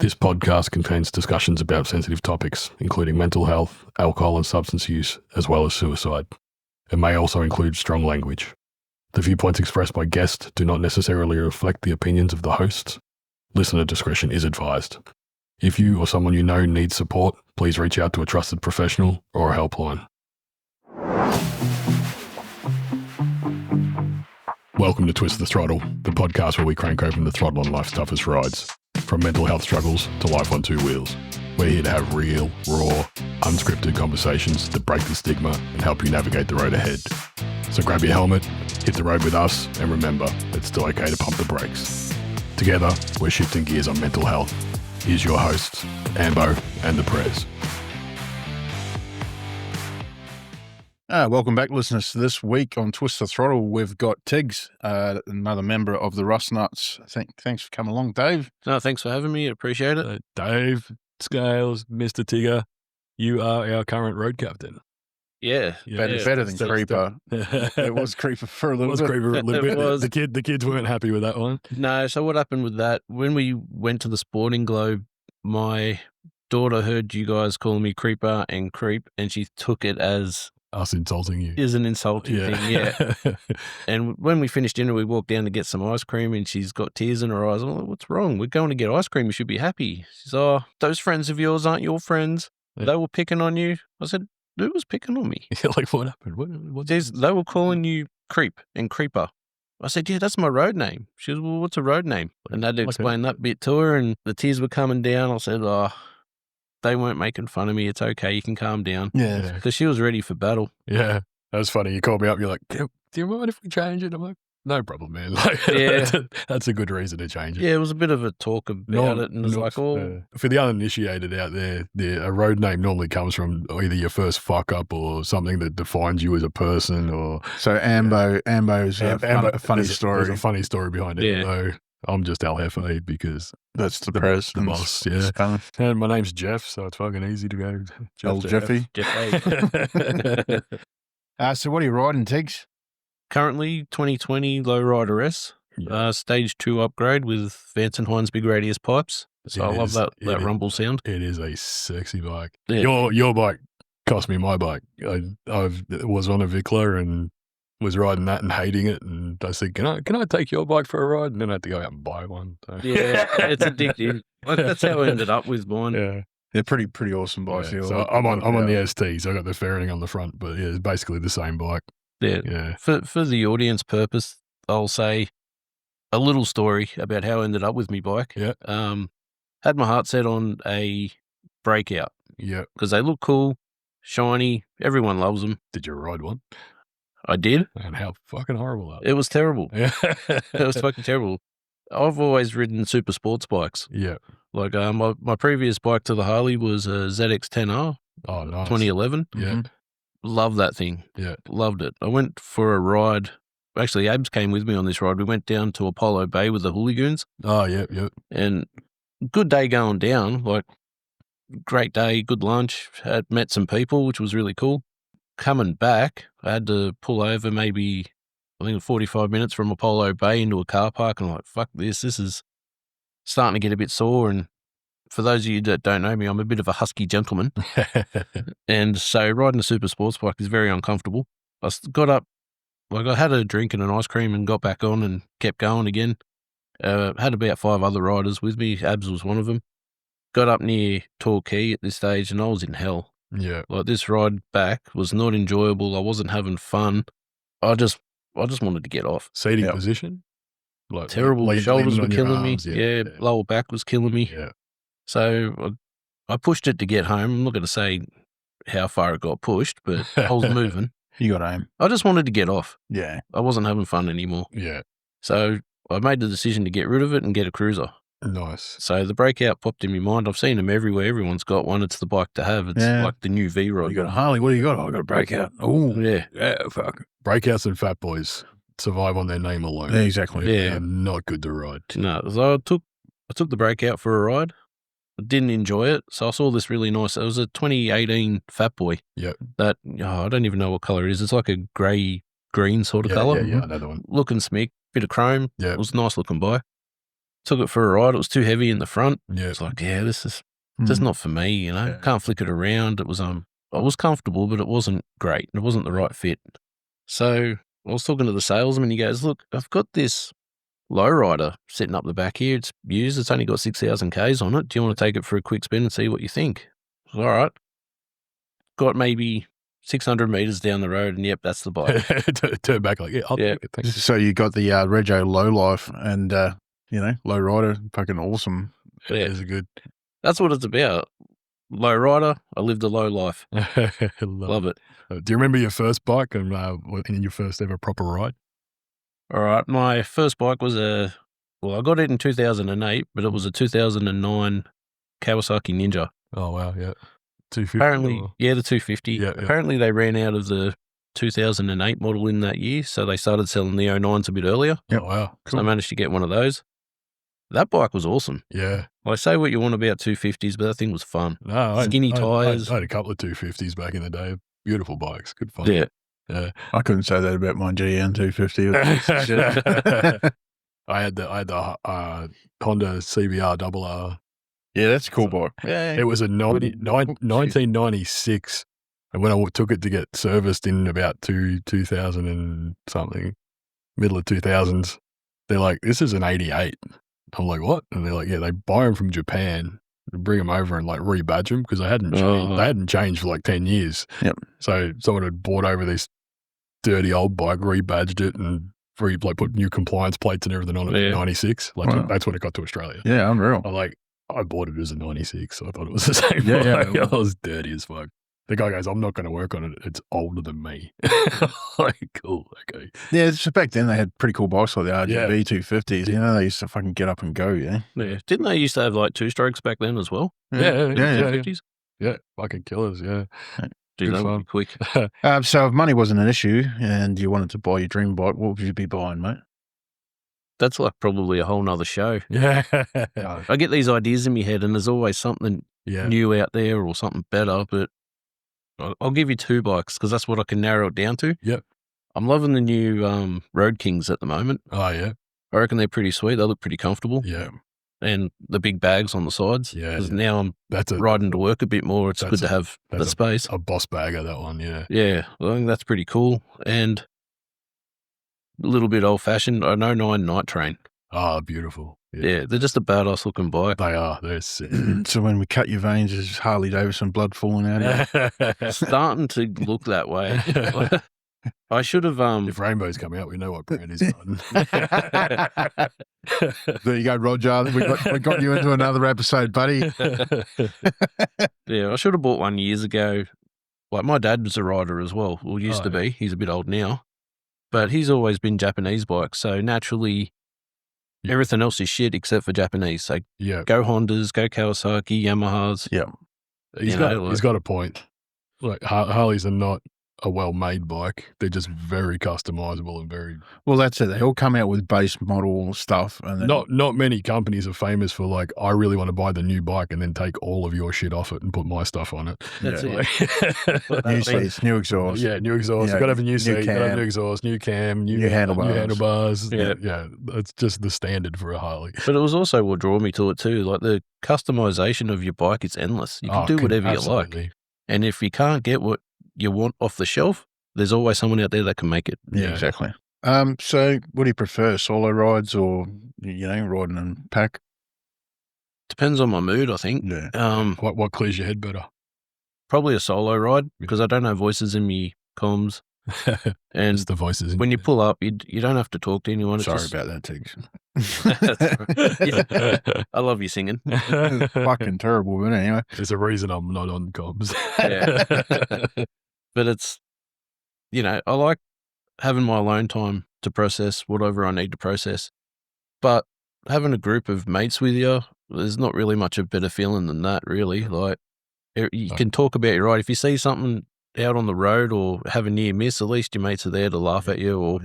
This podcast contains discussions about sensitive topics, including mental health, alcohol and substance use, as well as suicide. It may also include strong language. The viewpoints expressed by guests do not necessarily reflect the opinions of the hosts. Listener discretion is advised. If you or someone you know needs support, please reach out to a trusted professional or a helpline. Welcome to Twist the Throttle, the podcast where we crank open the throttle on life's toughest rides. From mental health struggles to life on two wheels. We're here to have real, raw, unscripted conversations that break the stigma and help you navigate the road ahead. So grab your helmet, hit the road with us, and remember, it's still okay to pump the brakes. Together, we're shifting gears on mental health. Here's your hosts, Ambo and the Prez. Welcome back, listeners. This week on Twist the Throttle, we've got Tigs, another member of the Rustnuts. Thanks for coming along, Dave. No, thanks for having me. Appreciate it. Dave Scales, Mr. Tigger, you are our current road captain. Yeah. Better than Creeper. It was Creeper for a little bit. Creeper a little bit. It was. The kids weren't happy with that one. No, so what happened with that, when we went to the Sporting Globe, my daughter heard you guys calling me Creeper and Creep, and she took it as Us insulting you. is an insulting thing, yeah. And when we finished dinner, we walked down to get some ice cream, and she's got tears in her eyes. I'm like, what's wrong? We're going to get ice cream. You should be happy. She's, oh, those friends of yours aren't your friends. Yeah. They were picking on you. I said, who was picking on me? Like, what happened? What They were calling you Creep and Creeper. I said, yeah, that's my road name. She was, well, what's a road name? And I had to explain that bit to her, and the tears were coming down. I said, oh, they weren't making fun of me. It's okay. You can calm down. Yeah. Because she was ready for battle. Yeah, that was funny. You called me up. You're like, do you mind if we change it? I'm like, no problem, man. Like, Yeah. that's a good reason to change it. Yeah, it was a bit of a talk about it, and it was like, oh, For the uninitiated out there, a road name normally comes from either your first fuck up or something that defines you as a person. Or So Ambo's a funny there's story. There's a funny story behind it. Yeah. Though I'm just Al Jefe because That's the the president. boss. Yeah. And my name's Jeff, so it's fucking easy to go. Old to Jeffy. F. So what are you riding, Tigs? currently 2020 Lowrider S, Yeah. stage 2 upgrade with Vance and Hines big radius pipes. So It I love is- that it is- rumble sound. It is a sexy bike. Yeah. Your bike cost me my bike. I was on a Vikla and was riding that and hating it. And I said, can I take your bike for a ride? And then I had to go out and buy one. So. Yeah, it's addictive. Like, that's how I ended up with mine. Yeah. They're pretty awesome bikes. Yeah. here. So I'm on the ST, so I got the fairing on the front, but yeah, it's basically the same bike. Yeah. Yeah. For the audience purpose, I'll say a little story about how I ended up with me bike. Yeah. Had my heart set on a Breakout Yeah. because they look cool, shiny. Everyone loves them. Did you ride one? I did. And how fucking horrible that was. It was terrible. Yeah. It was fucking terrible. I've always ridden super sports bikes. Yeah. Like my previous bike to the Harley was a ZX-10R, Oh, nice. 2011. Yeah. Loved that thing. Yeah. Loved it. I went for a ride. Actually, Abs came with me on this ride. We went down to Apollo Bay with the hooligans, Oh, yeah. Yeah. and good day going down. Like, great day, good lunch. Had met some people, which was really cool. Coming back, I had to pull over maybe, I think 45 minutes from Apollo Bay into a car park, and I'm like, fuck this. This is starting to get a bit sore. And for those of you that don't know me, I'm a bit of a husky gentleman. And so riding a super sports bike is very uncomfortable. I got up, like I had a drink and an ice cream and got back on and kept going again. Had about 5 other riders with me. Abs was one of them. Got up near Torquay at this stage and I was in hell. Yeah. Like, this ride back was not enjoyable. I wasn't having fun. I just wanted to get off. Seating Yep. position? Like Terrible. Shoulders leaning were on your killing me. arms, Yeah, lower back was killing me. Yeah. So I pushed it to get home. I'm not going to say how far it got pushed, but I was moving. You got aim. I just wanted to get off. Yeah. I wasn't having fun anymore. Yeah. So I made the decision to get rid of it and get a cruiser. Nice. So the Breakout popped in my mind. I've seen them everywhere. Everyone's got one. It's the bike to have. It's Yeah. like the new V-Rod. You got a Harley. What do you got? Oh, I got a Breakout. Oh, Yeah. yeah, fuck. Breakouts and fat boys survive on their name alone. Yeah, exactly. Yeah. They're not good to ride. No, so I took the Breakout for a ride. I didn't enjoy it. So I saw this really nice. It was a 2018 Fat Boy. Yep. That, I don't even know what color it is. It's like a grey-green sort of colour. Yeah, another one. Looking smick. Bit of chrome. Yeah. It was a nice looking bike. Took it for a ride. It was too heavy in the front. Yeah. It's like, yeah, this is just not for me, you know. Yeah. Can't flick it around. It was I was comfortable, but it wasn't great. It wasn't the right fit. So I was talking to the salesman. He goes, look, I've got this lowrider sitting up the back here. It's used. It's only got 6,000 Ks on it. Do you want to take it for a quick spin and see what you think? I was, all right. Got maybe 600 meters down the road, and yep, that's the bike. Turn back like, I'll take it. Thanks. So you got the Rego Low Life and, low rider, fucking awesome. Yeah. It is a good. That's what it's about. Low rider. I lived a low life. Love it. Do you remember your first bike and your first ever proper ride? All right. My first bike was I got it in 2008, but it was a 2009 Kawasaki Ninja. Oh, wow. Yeah. 250. Apparently, the 250. Yeah. Apparently, they ran out of the 2008 model in that year, so they started selling the 09s a bit earlier. Yep. Oh, wow. So I managed to get one of those. That bike was awesome. Yeah. I say what you want about 250s, but that thing was fun. No, Skinny tyres. I had a couple of 250s back in the day. Beautiful bikes. Good fun. Yeah. Yeah. I couldn't say that about my GN 250. I had the Honda CBR RR. Yeah, that's a cool bike. Yeah. It was a 1996. And when I took it to get serviced in about 2000 and something, middle of 2000s, they're like, this is an 88. I'm like, what? And they're like, yeah, they buy them from Japan and bring them over and like rebadge them because they hadn't changed for like 10 years. Yep. So someone had bought over this dirty old bike, rebadged it and put new compliance plates and everything on it in 96. That's when it got to Australia. Yeah, unreal. I bought it as a 96. So I thought it was the same bike. Yeah. I was dirty as fuck. The guy goes, I'm not going to work on it. It's older than me. Like, cool. Okay. Yeah, so back then they had pretty cool bikes like the RGB 250s. You know, they used to fucking get up and go, yeah? Yeah. Didn't they used to have like 2-strokes back then as well? Yeah. 250s? Yeah. Fucking killers, yeah. Do that one quick. So if money wasn't an issue and you wanted to buy your dream bike, what would you be buying, mate? That's like probably a whole nother show. Yeah. I get these ideas in my head and there's always something new out there or something better, but I'll give you 2 bikes because that's what I can narrow it down to. Yep. I'm loving the new Road Kings at the moment. Oh, yeah. I reckon they're pretty sweet. They look pretty comfortable. Yeah. And the big bags on the sides. Yeah. Because now I'm riding to work a bit more. It's good to have that space. A boss bagger, that one, yeah. Yeah. I think that's pretty cool. And a little bit old-fashioned, an 09 Night Train. Oh, beautiful. Yeah, they're just a badass looking bike. They are. They're sick. So when we cut your veins, is Harley Davidson blood falling out of you? Starting to look that way. I should have. If Rainbow's coming out, we know what brand he's on. There you go, Roger. We got you into another episode, buddy. Yeah, I should have bought one years ago. Like my dad was a rider as well. Well, used to be. He's a bit old now, but he's always been Japanese bikes. So naturally, everything else is shit except for Japanese. So go Hondas, go Kawasaki, Yamahas. Yeah, he's got a point. Like Harleys are not a well-made bike. They're just very customizable and very... Well, that's it. They all come out with base model stuff. And then... Not many companies are famous for like, I really want to buy the new bike and then take all of your shit off it and put my stuff on it. That's it. New seats, new exhaust. Yeah, new exhaust. You've got to have a new seat, you've got to have new exhaust, new cam, new handlebars. Yeah, that's just the standard for a Harley. But it was also what drew me to it too. Like the customization of your bike, it's endless. You can do whatever you like. And if you can't get what you want off the shelf, there's always someone out there that can make it. Yeah, exactly. So what do you prefer, solo rides or, riding in pack? Depends on my mood, I think. Yeah. What clears your head better? Probably a solo ride because I don't have voices in me comms. And it's the voices. When you pull up, you don't have to talk to anyone. Sorry about that, Tigs. I love you singing. Fucking terrible, but anyway. There's a reason I'm not on comms. But it's, I like having my alone time to process whatever I need to process. But having a group of mates with you, there's not really much of a better feeling than that, really. Like, you can talk about your ride. If you see something out on the road or have a near miss, at least your mates are there to laugh at you or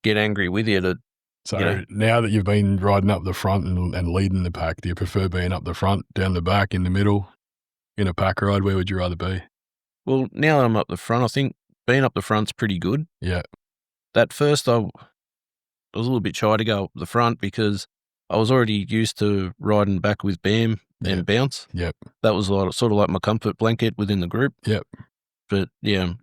get angry with you. So now that you've been riding up the front and leading the pack, do you prefer being up the front, down the back, in the middle, in a pack ride? Where would you rather be? Well, now that I'm up the front, I think being up the front's pretty good. Yeah. At first, I was a little bit shy to go up the front because I was already used to riding back with Bam and Bounce. Yep. That was sort of like my comfort blanket within the group. Yep. But yeah,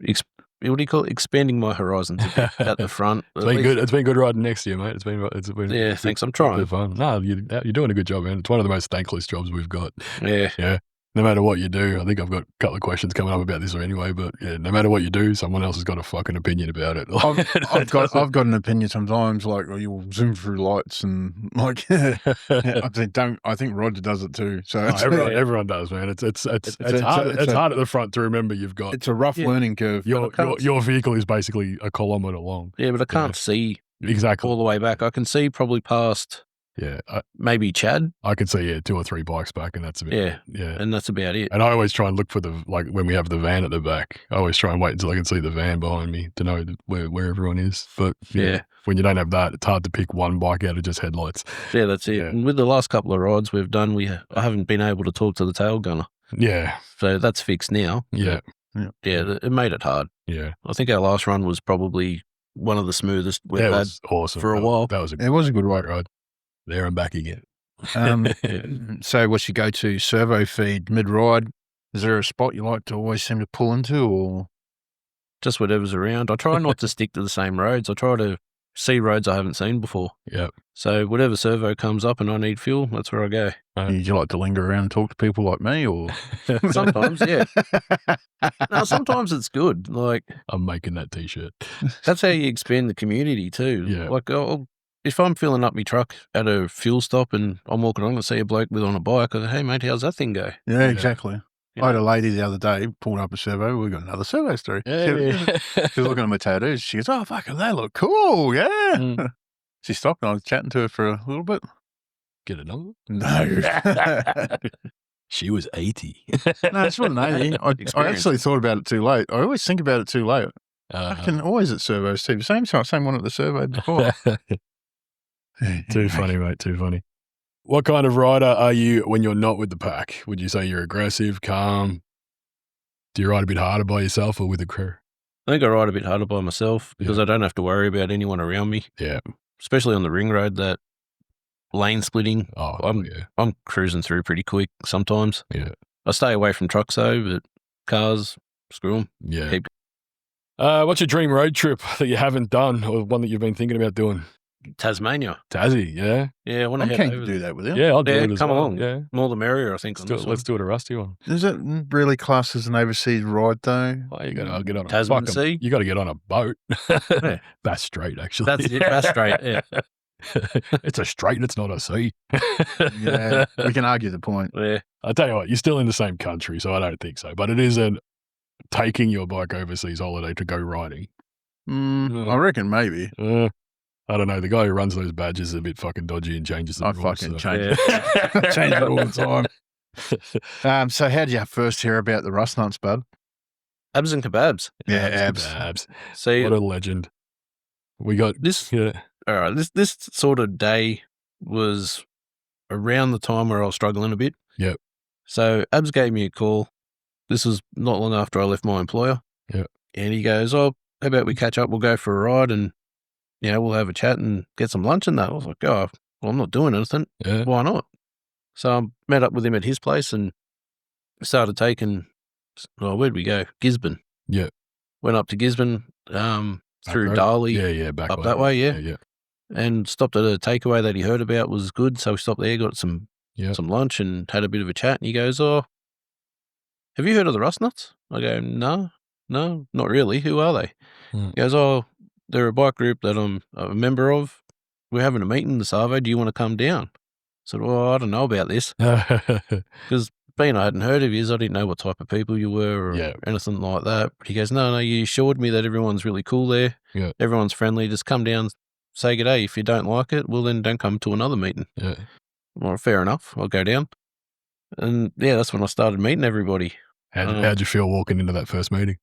what do you call it? Expanding my horizons a bit at the front. It's been good. It's been good riding next to you, mate. It's been yeah. Thanks. I'm trying. Fun. No, you're doing a good job, man. It's one of the most thankless jobs we've got. Yeah. Yeah. No matter what you do, I think I've got a couple of questions coming up about this anyway, but yeah, no matter what you do, someone else has got a fucking opinion about it. I've got an opinion sometimes, like you'll zoom through lights and like I think Roger does it too. So everyone does, man. It's hard at the front to remember you've got. It's a rough learning curve. Your vehicle is basically a kilometre long. Yeah, but I can't see exactly all the way back. I can see probably past. Yeah, maybe Chad. I could see 2 or 3 bikes back, and that's about it. Yeah, and that's about it. And I always try and look for when we have the van at the back. I always try and wait until I can see the van behind me to know where everyone is. But when you don't have that, it's hard to pick one bike out of just headlights. Yeah, that's it. Yeah. And with the last couple of rides we've done, I haven't been able to talk to the tail gunner. Yeah, so that's fixed now. Yeah, it made it hard. Yeah, I think our last run was probably one of the smoothest we've had. Was awesome for a while. It was a good ride. There and back again. So what's your go-to servo feed mid-ride? Is there a spot you like to always seem to pull into, or just whatever's around? I try not to stick to the same roads. I try to see roads I haven't seen before. Yep. So whatever servo comes up and I need fuel, that's where I go. Do you like to linger around and talk to people like me, or sometimes, yeah. No, sometimes it's good. Like I'm making that T-shirt. That's how you expand the community too. Yeah. Like if I'm filling up my truck at a fuel stop and I'm walking on and see a bloke on a bike, I go, hey mate, how's that thing go? Yeah, exactly. I had a lady the other day pulled up a servo. We got another servo story. Yeah. She was looking at my tattoos. She goes, "Oh fucking, they look cool." Yeah. She stopped and I was chatting to her for a little bit. Get another one? No. She was 80. No, it's not 80. I actually thought about it too late. I always think about it too late. I can always at servos too. Same one at the servo before. Too funny, mate. Too funny. What kind of rider are you when you're not with the pack? Would you say you're aggressive, calm? Do you ride a bit harder by yourself or with the crew? I think I ride a bit harder by myself because I don't have to worry about anyone around me. Yeah. Especially on the ring road, that lane splitting. Oh, I'm cruising through pretty quick sometimes. Yeah. I stay away from trucks though, but cars, screw them. Yeah. What's your dream road trip that you haven't done or one that you've been thinking about doing? Tasmania. Tassie, yeah. Yeah, I want to head over. Do that with you. Yeah, I'll do it as come well. along. Yeah. More the merrier, I think. Let's do it a rusty one. Is it really classed as an overseas ride though? Oh, you got to get on a Tasman Sea. You got to get on a boat. Bass Strait, actually. That's it, Bass Strait, yeah. It's a strait, it's not a sea. Yeah, we can argue the point. Yeah. I'll tell you what, you're still in the same country, so I don't think so. But it is taking your bike overseas holiday to go riding. I reckon maybe. I don't know. The guy who runs those badges is a bit fucking dodgy and changes the rules. Fucking change it. Change it all the time. So how did you first hear about the Rustnuts, bud? Abs and kebabs. Yeah, abs. See, what a legend. We got this. Yeah. All right, this sort of day was around the time where I was struggling a bit. Yep. So Abs gave me a call. This was not long after I left my employer. Yeah. And he goes, "Oh, how about we catch up? We'll go for a ride and we'll have a chat and get some lunch and that." I was like, "Oh, well, I'm not doing anything. Yeah. Why not?" So I met up with him at his place and started taking. Oh, where'd we go? Gisborne. Yeah. Went up to Gisborne. Through Darley. Yeah, back up that way. Yeah. And stopped at a takeaway that he heard about was good. So we stopped there, got some lunch and had a bit of a chat. And he goes, "Oh, have you heard of the Rustnuts?" I go, No, not really. Who are they? He goes, "Oh, they're a bike group that I'm a member of. We're having a meeting this Arvo. Do you want to come down?" I said, "Well, I don't know about this." Because being I hadn't heard of you, I didn't know what type of people you were or anything like that. But he goes, no, you assured me that everyone's really cool there. Yeah. Everyone's friendly. Just come down, say good day. If you don't like it, well, then don't come to another meeting. Yeah. Well, fair enough. I'll go down. And that's when I started meeting everybody. How'd you feel walking into that first meeting?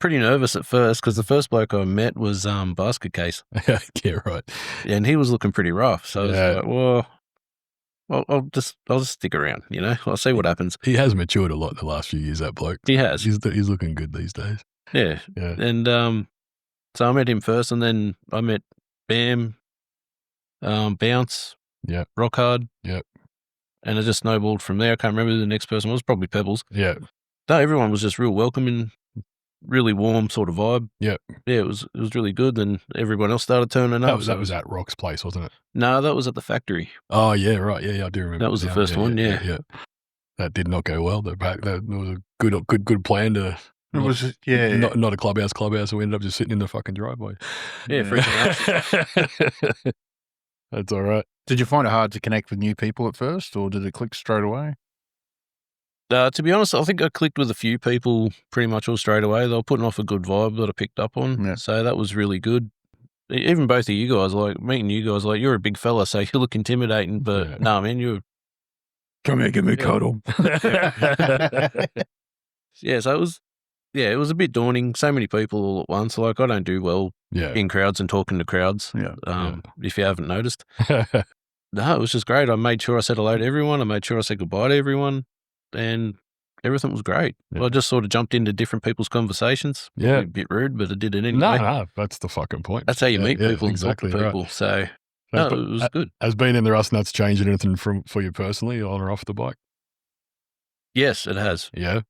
Pretty nervous at first because the first bloke I met was Basket Case. Yeah, right. And he was looking pretty rough. So I was like, well, I'll just stick around, I'll see what happens. He has matured a lot the last few years, that bloke. He has. He's looking good these days. Yeah. And so I met him first and then I met Bam Bounce, Yep. Rock Hard. Yep. And it just snowballed from there. I can't remember who the next person was, probably Pebbles. Yeah. No, everyone was just real welcoming, really warm sort of vibe. Yep. Yeah, it was really good. Then everyone else started turning up. That was at Rock's place, wasn't it? No, that was at the factory. Oh, yeah, right. Yeah, I do remember. That was the first one, yeah. Yeah. That did not go well. That was a good plan to... It was, Not a clubhouse. We ended up just sitting in the fucking driveway. Yeah, freaking out. That's all right. Did you find it hard to connect with new people at first, or did it click straight away? To be honest, I think I clicked with a few people pretty much all straight away. They were putting off a good vibe that I picked up on. Yeah. So that was really good. Even both of you guys, like meeting you guys, like you're a big fella, so you look intimidating, but no, man, you're... Come here, give me a cuddle. Yeah, so it was a bit daunting. So many people all at once. Like I don't do well in crowds and talking to crowds, if you haven't noticed. No, it was just great. I made sure I said hello to everyone. I made sure I said goodbye to everyone, and everything was great. Yeah. I just sort of jumped into different people's conversations. Yeah. A bit rude, but I did it anyway. No, that's the fucking point. That's how you meet people and talk to exactly people. right. So, no, it was good. Has being in the Rustnuts changed anything for you personally, on or off the bike? Yes, it has. Yeah.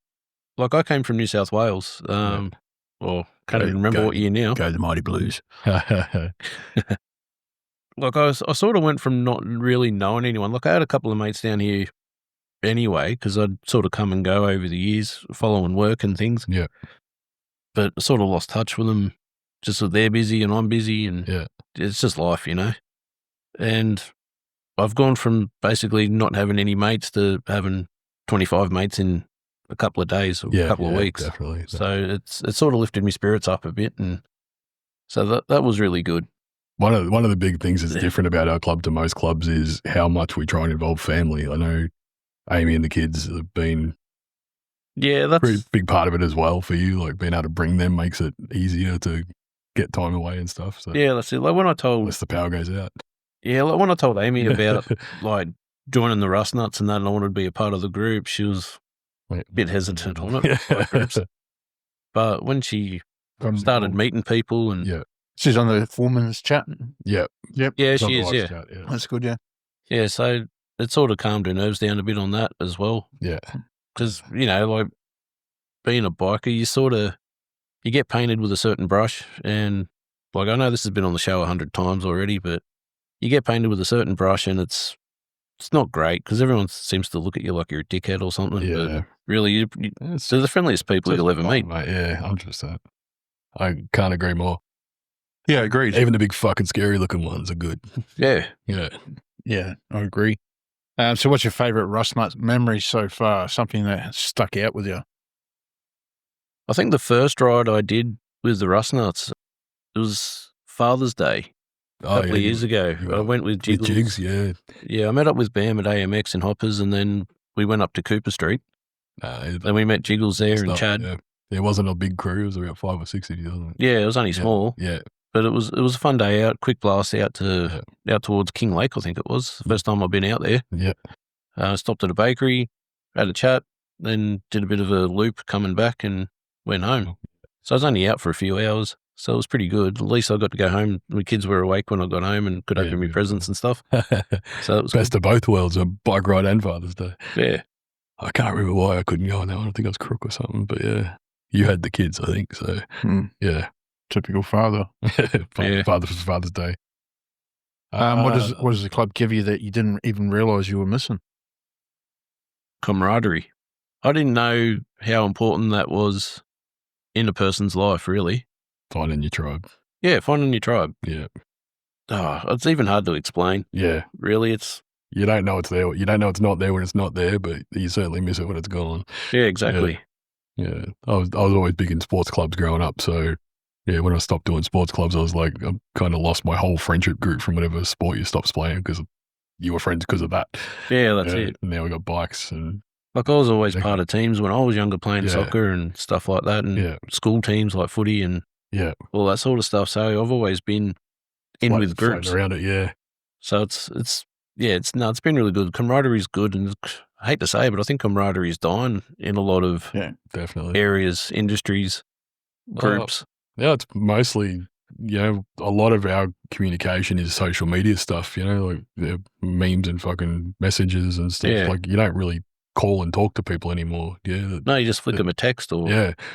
Like I came from New South Wales. Well, can't even remember what year now. Go the Mighty Blues. Like I sort of went from not really knowing anyone. Like I had a couple of mates down here anyway, because I'd sort of come and go over the years following work and things. Yeah. But I sort of lost touch with them, just so they're busy and I'm busy, and it's just life, you know. And I've gone from basically not having any mates to having 25 mates in a couple of days or a couple of weeks. Definitely. So it sort of lifted my spirits up a bit, and so that was really good. One of the big things that's different about our club to most clubs is how much we try and involve family. I know Amy and the kids have been that's a pretty big part of it as well for you. Like being able to bring them makes it easier to get time away and stuff. So that's it. Like when I told, unless the power goes out. Yeah, like when I told Amy about like joining the Rustnuts and that, and I wanted to be a part of the group, she was a bit hesitant on it. Like groups. But when she started meeting people and she's on the foreman's chat. Yeah, she is. Yeah, chat, that's good. Yeah, so it sort of calmed her nerves down a bit on that as well. Yeah, because like being a biker, you get painted with a certain brush, and like I know this has been on the show 100 times already, but you get painted with a certain brush, and it's not great because everyone seems to look at you like you're a dickhead or something. Yeah, but really, they're the friendliest people you'll ever meet. Mate. Yeah, 100%. I can't agree more. Yeah, agreed. Even the big fucking scary looking ones are good. Yeah, I agree. So what's your favourite Rustnuts memory so far? Something that stuck out with you? I think the first ride I did with the Rustnuts, it was Father's Day a couple of years ago. I went with Jigs. Yeah, I met up with Bam at AMX in Hoppers, and then we went up to Cooper Street. Then we met Jiggles there and Chad. Yeah. It wasn't a big crew. It was about 5 or 6 of you, wasn't it? Yeah, it was only small. Yeah. But it was a fun day out, quick blast out towards King Lake, I think it was. The first time I've been out there. Yeah. Stopped at a bakery, had a chat, then did a bit of a loop coming back and went home. So I was only out for a few hours, so it was pretty good. At least I got to go home. My kids were awake when I got home and could open me presents and stuff. So it was best of both worlds, a bike ride and Father's Day. Yeah. I can't remember why I couldn't go on that one. I think I was crook or something, but yeah. You had the kids, I think, so yeah. Typical father. Father's Day. What does the club give you that you didn't even realise you were missing? Camaraderie. I didn't know how important that was in a person's life, really. Finding your tribe. Yeah, finding your tribe. Yeah. Oh, it's even hard to explain. Yeah. Really, it's... You don't know it's there. You don't know it's not there when it's not there, but you certainly miss it when it's gone. Yeah, exactly. Yeah. I was always big in sports clubs growing up, so... Yeah, when I stopped doing sports clubs, I was like, I kind of lost my whole friendship group from whatever sport you stopped playing because you were friends because of that. Yeah, that's it. And now we got bikes and... Like I was always part of teams when I was younger playing soccer and stuff like that and school teams like footy and all that sort of stuff. So I've always been in with groups. Around it, yeah. So it's been really good. Camaraderie's good, and I hate to say it, but I think camaraderie is dying in a lot of definitely areas, industries, groups. Yeah, it's mostly a lot of our communication is social media stuff, like memes and fucking messages and stuff. Yeah. Like, you don't really call and talk to people anymore. Yeah. No, you just flick them a text or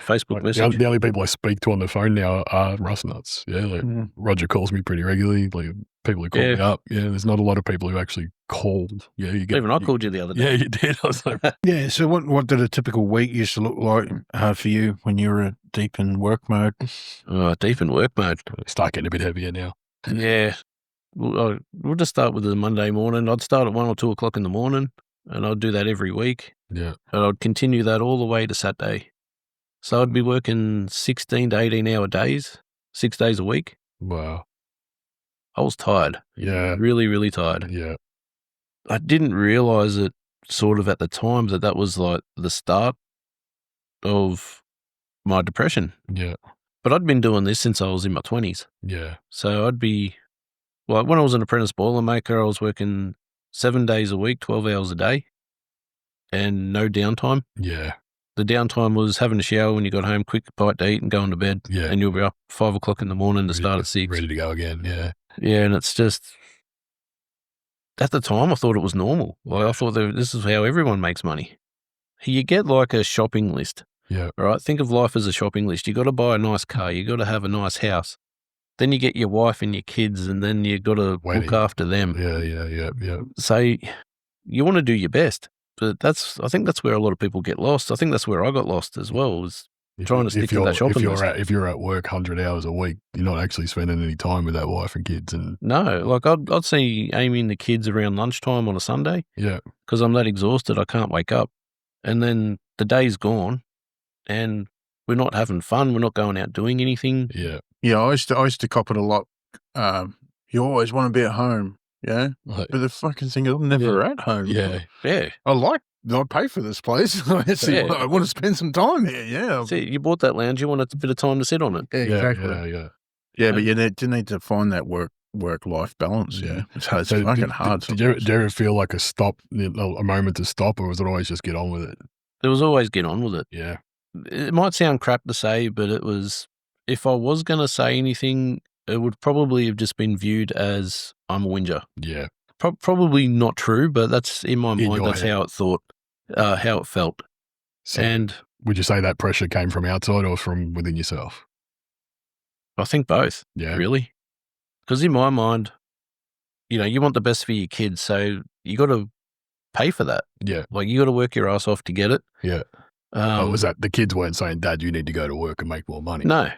Facebook Like, message. the only people I speak to on the phone now are Rustnuts. Yeah. Like Roger calls me pretty regularly. Like people who call me up. Yeah. There's not a lot of people who actually called. Yeah. Even I called you the other day. Yeah, you did. I was like, Yeah. So what did a typical week used to look like for you when you were deep in work mode? Deep in work mode. Start getting a bit heavier now. Yeah. We'll just start with the Monday morning. I'd start at 1 or 2 o'clock in the morning, and I'd do that every week. Yeah. And I'd continue that all the way to Saturday. So I'd be working 16 to 18-hour days, 6 days a week. Wow. I was tired. Yeah. Really, really tired. Yeah. I didn't realize it sort of at the time that was like the start of my depression. Yeah. But I'd been doing this since I was in my 20s. Yeah. So I'd be, like, when I was an apprentice boilermaker, I was working 7 days a week, 12 hours a day, and no downtime. Yeah. The downtime was having a shower when you got home, quick bite to eat and going to bed. Yeah. And you'll be up 5 o'clock in the morning to start at 6. Ready to go again. Yeah. Yeah, and it's just, at the time, I thought it was normal. Like, I thought that this is how everyone makes money. You get like a shopping list. Yeah. Right? Think of life as a shopping list. You got to buy a nice car. You got to have a nice house. Then you get your wife and your kids, and then you got to look after them. Yeah. So you want to do your best. But I think that's where a lot of people get lost. I think that's where I got lost as well, was trying to stick to that shopping list. If you're at work 100 hours a week, you're not actually spending any time with that wife and kids. And no, like I'd see Amy and the kids around lunchtime on a Sunday. Yeah. Because I'm that exhausted, I can't wake up. And then the day's gone, and we're not having fun. We're not going out doing anything. Yeah. Yeah, I used to cop it a lot. You always want to be at home, yeah? Right. But the fucking thing is, I'm never at home. Yeah. Yeah. I pay for this place. I want to spend some time here, yeah. See, you bought that lounge, you want a bit of time to sit on it. Yeah, exactly. Yeah. But you need to find that work-life balance, yeah. It's fucking hard. Did you ever feel like a moment to stop, or was it always just get on with it? There was always get on with it. Yeah. It might sound crap to say, but it was, if I was going to say anything, it would probably have just been viewed as I'm a whinger. Yeah. Probably not true, but that's in my mind. That's head. How it felt. So and would you say that pressure came from outside or from within yourself? I think both. Yeah. Really. Because in my mind, you want the best for your kids, so you got to pay for that. Yeah. Like, you got to work your ass off to get it. Yeah. Was that the kids weren't saying, Dad, you need to go to work and make more money? No.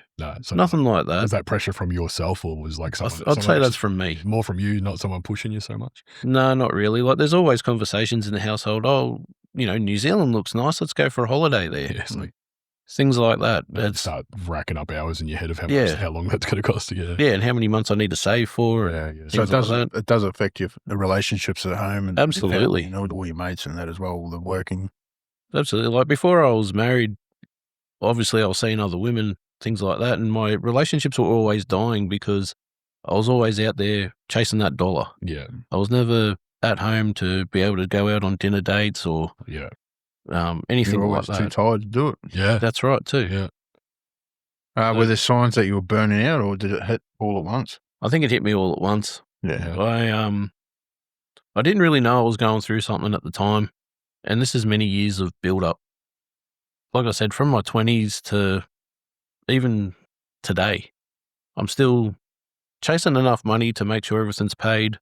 So nothing like that. Was that pressure from yourself, or was like someone? I'd say that's from me. More from you, not someone pushing you so much? No, not really. Like, there's always conversations in the household. Oh, New Zealand looks nice. Let's go for a holiday there. Yeah, it's like, things like that. Start racking up hours in your head of how long that's going to cost you. Yeah, and how many months I need to save for. Yeah. So it does affect the relationships at home. And absolutely. All your mates and that as well, all the working. Absolutely. Like, before I was married, obviously I was seeing other women, things like that, and my relationships were always dying because I was always out there chasing that dollar. Yeah. I was never at home to be able to go out on dinner dates or anything You're like always that. too tired to do it. Yeah. That's right too. Yeah. Were there signs that you were burning out, or did it hit all at once? I think it hit me all at once. Yeah. I didn't really know I was going through something at the time, and this is many years of build-up. Like I said, from my 20s to even today, I'm still chasing enough money to make sure everything's paid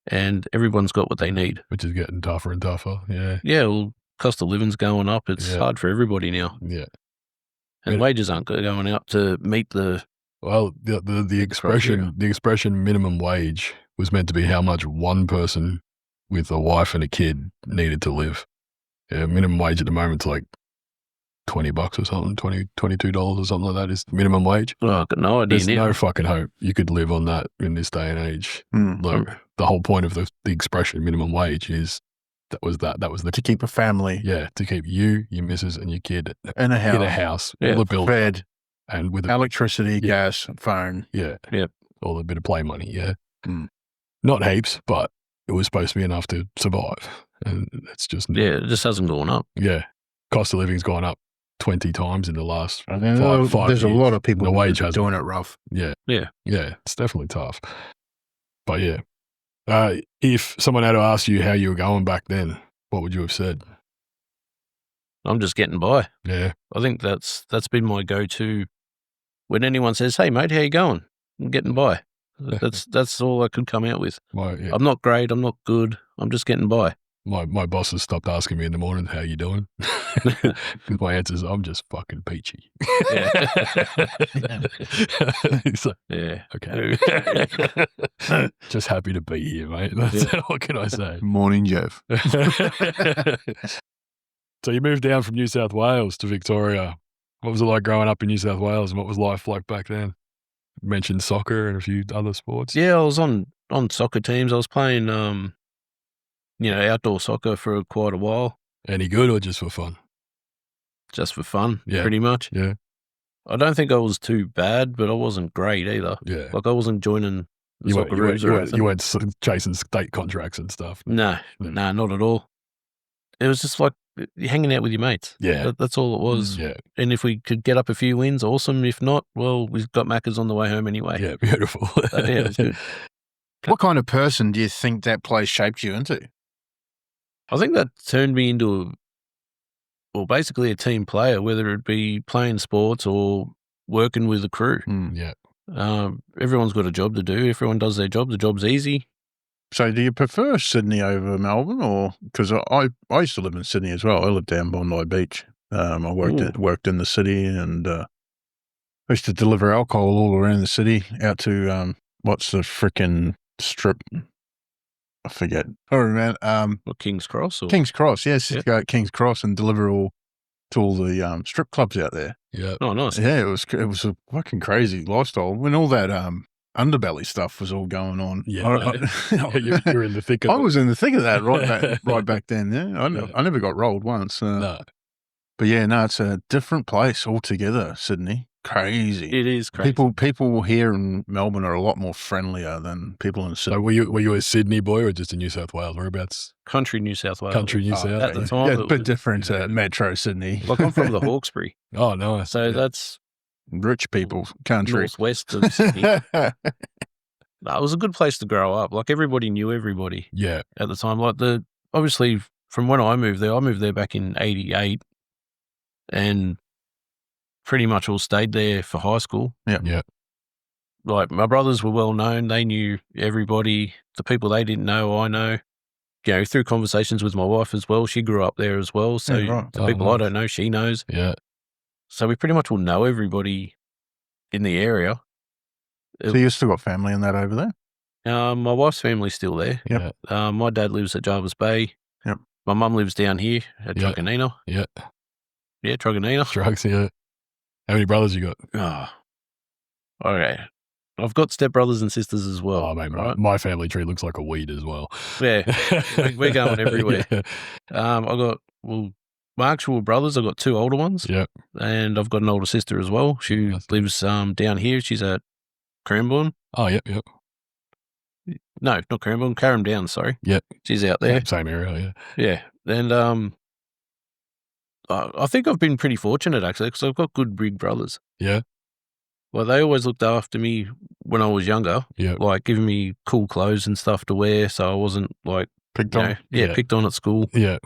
and everyone's got what they need. Which is getting tougher and tougher. Yeah. Yeah, well, cost of living's going up. It's hard for everybody now. Yeah. And wages aren't going up to meet the... Well, the expression minimum wage was meant to be how much one person with a wife and a kid needed to live. Yeah, minimum wage at the moment is like $20 or something, $22 or something like that is minimum wage. Oh, I've got no idea. There's no fucking hope you could live on that in this day and age. Like, the whole point of the expression minimum wage is that was to keep a family. Yeah, to keep you, your missus, and your kid in a house, all the bills, fed, and with electricity, gas, phone. Yeah, all a bit of play money. Yeah, not heaps, but it was supposed to be enough to survive, and it's just it just hasn't gone up. Yeah, cost of living's gone up 20 times in the last I mean, five there's a years. lot of people The who wage are has doing it rough. Yeah. Yeah. Yeah, it's definitely tough. But yeah, if someone had to ask you how you were going back then, what would you have said? I'm just getting by. Yeah. I think that's been my go-to. When anyone says, "Hey mate, how you going?" I'm getting by. That's all I could come out with. I'm not great. I'm not good. I'm just getting by. My boss has stopped asking me in the morning, how you doing? My answer is, I'm just fucking peachy. He's like, Yeah. okay. Just happy to be here, mate. What can I say? Morning, Jeff. So you moved down from New South Wales to Victoria. What was it like growing up in New South Wales, and what was life like back then? You mentioned soccer and a few other sports. Yeah, I was on soccer teams. I was playing, outdoor soccer for quite a while. Any good or just for fun? Just for fun, Yeah. pretty much. Yeah. I don't think I was too bad, but I wasn't great either. Yeah. Like I wasn't joining the You soccer groups or anything. you weren't chasing state contracts and stuff. No, not at all. It was just like you're hanging out with your mates. Yeah. That's all it was. Yeah. And if we could get up a few wins, awesome. If not, well, we've got Maccas on the way home anyway. Yeah, beautiful. Yeah, it was good. What kind of person do you think that place shaped you into? I think that turned me into basically a team player, whether it be playing sports or working with a crew. Yeah. Everyone's got a job to do. Everyone does their job. The job's easy. So do you prefer Sydney over Melbourne, or because I used to live in Sydney as well. I lived down Bondi Beach. I worked in the city, and I used to deliver alcohol all around the city out to what's the frickin' strip? I forget. Oh man, King's Cross. Or? King's Cross. Yes, yeah. Go to King's Cross and deliver all the strip clubs out there. Yeah. Oh, nice. Yeah, it was a fucking crazy lifestyle when all that underbelly stuff was all going on. Yeah, you're in the thick of it. I was in the thick of that right back then. Yeah, I never got rolled once. No. But yeah, no, it's a different place altogether, Sydney. Crazy. It is crazy. People here in Melbourne are a lot more friendlier than people in Sydney. So were you a Sydney boy or just in New South Wales? Whereabouts? Country New South Wales. Country New South. At the time, yeah, a bit different Metro Sydney. Like I'm from the Hawkesbury. Oh, nice. So that's rich people's country. Northwest of Sydney. It was a good place to grow up. Like everybody knew everybody. Yeah. At the time, like obviously from when I moved there back in '88, and pretty much all stayed there for high school. Yeah. Yeah. Like my brothers were well known. They knew everybody. The people they didn't know, I know. You know, through conversations with my wife as well. She grew up there as well. So the people I don't know, she knows. Yeah. So we pretty much will know everybody in the area. So you still got family in that over there? My wife's family's still there. Yep. My dad lives at Jarvis Bay. Yep. My mum lives down here at Truganina. Yeah. Yeah, Truganina. Drugs, yeah. How many brothers you got? Oh, okay. I've got stepbrothers and sisters as well. Oh, mate, right? my family tree looks like a weed as well. Yeah, we're going everywhere. Yeah. I got, my actual brothers, I've got two older ones. Yep. And I've got an older sister as well. She lives down here. She's at Cranbourne. Oh, yep. No, not Cranbourne, Carrum Down, sorry. Yep. She's out there. Same area, yeah. Yeah. And I think I've been pretty fortunate, actually, because I've got good big brothers. Yeah. Well, they always looked after me when I was younger. Yeah. Like giving me cool clothes and stuff to wear, so I wasn't like picked on. Picked on at school. Yeah.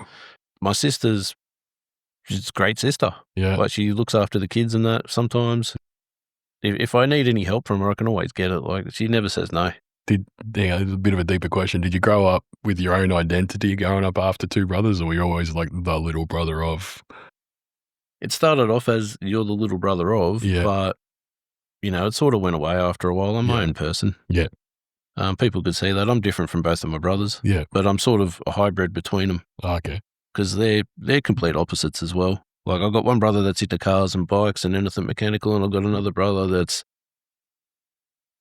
My sister's, she's a great sister. Yeah. Like she looks after the kids and that sometimes. If I need any help from her, I can always get it. Like she never says no. A bit of a deeper question. Did you grow up with your own identity growing up after two brothers, or were you always like the little brother of? It started off as you're the little brother of, but it sort of went away after a while. I'm my own person. Yeah. People could see that I'm different from both of my brothers. Yeah. But I'm sort of a hybrid between them. Okay. Because they're complete opposites as well. Like I've got one brother that's into cars and bikes and anything mechanical, and I've got another brother that's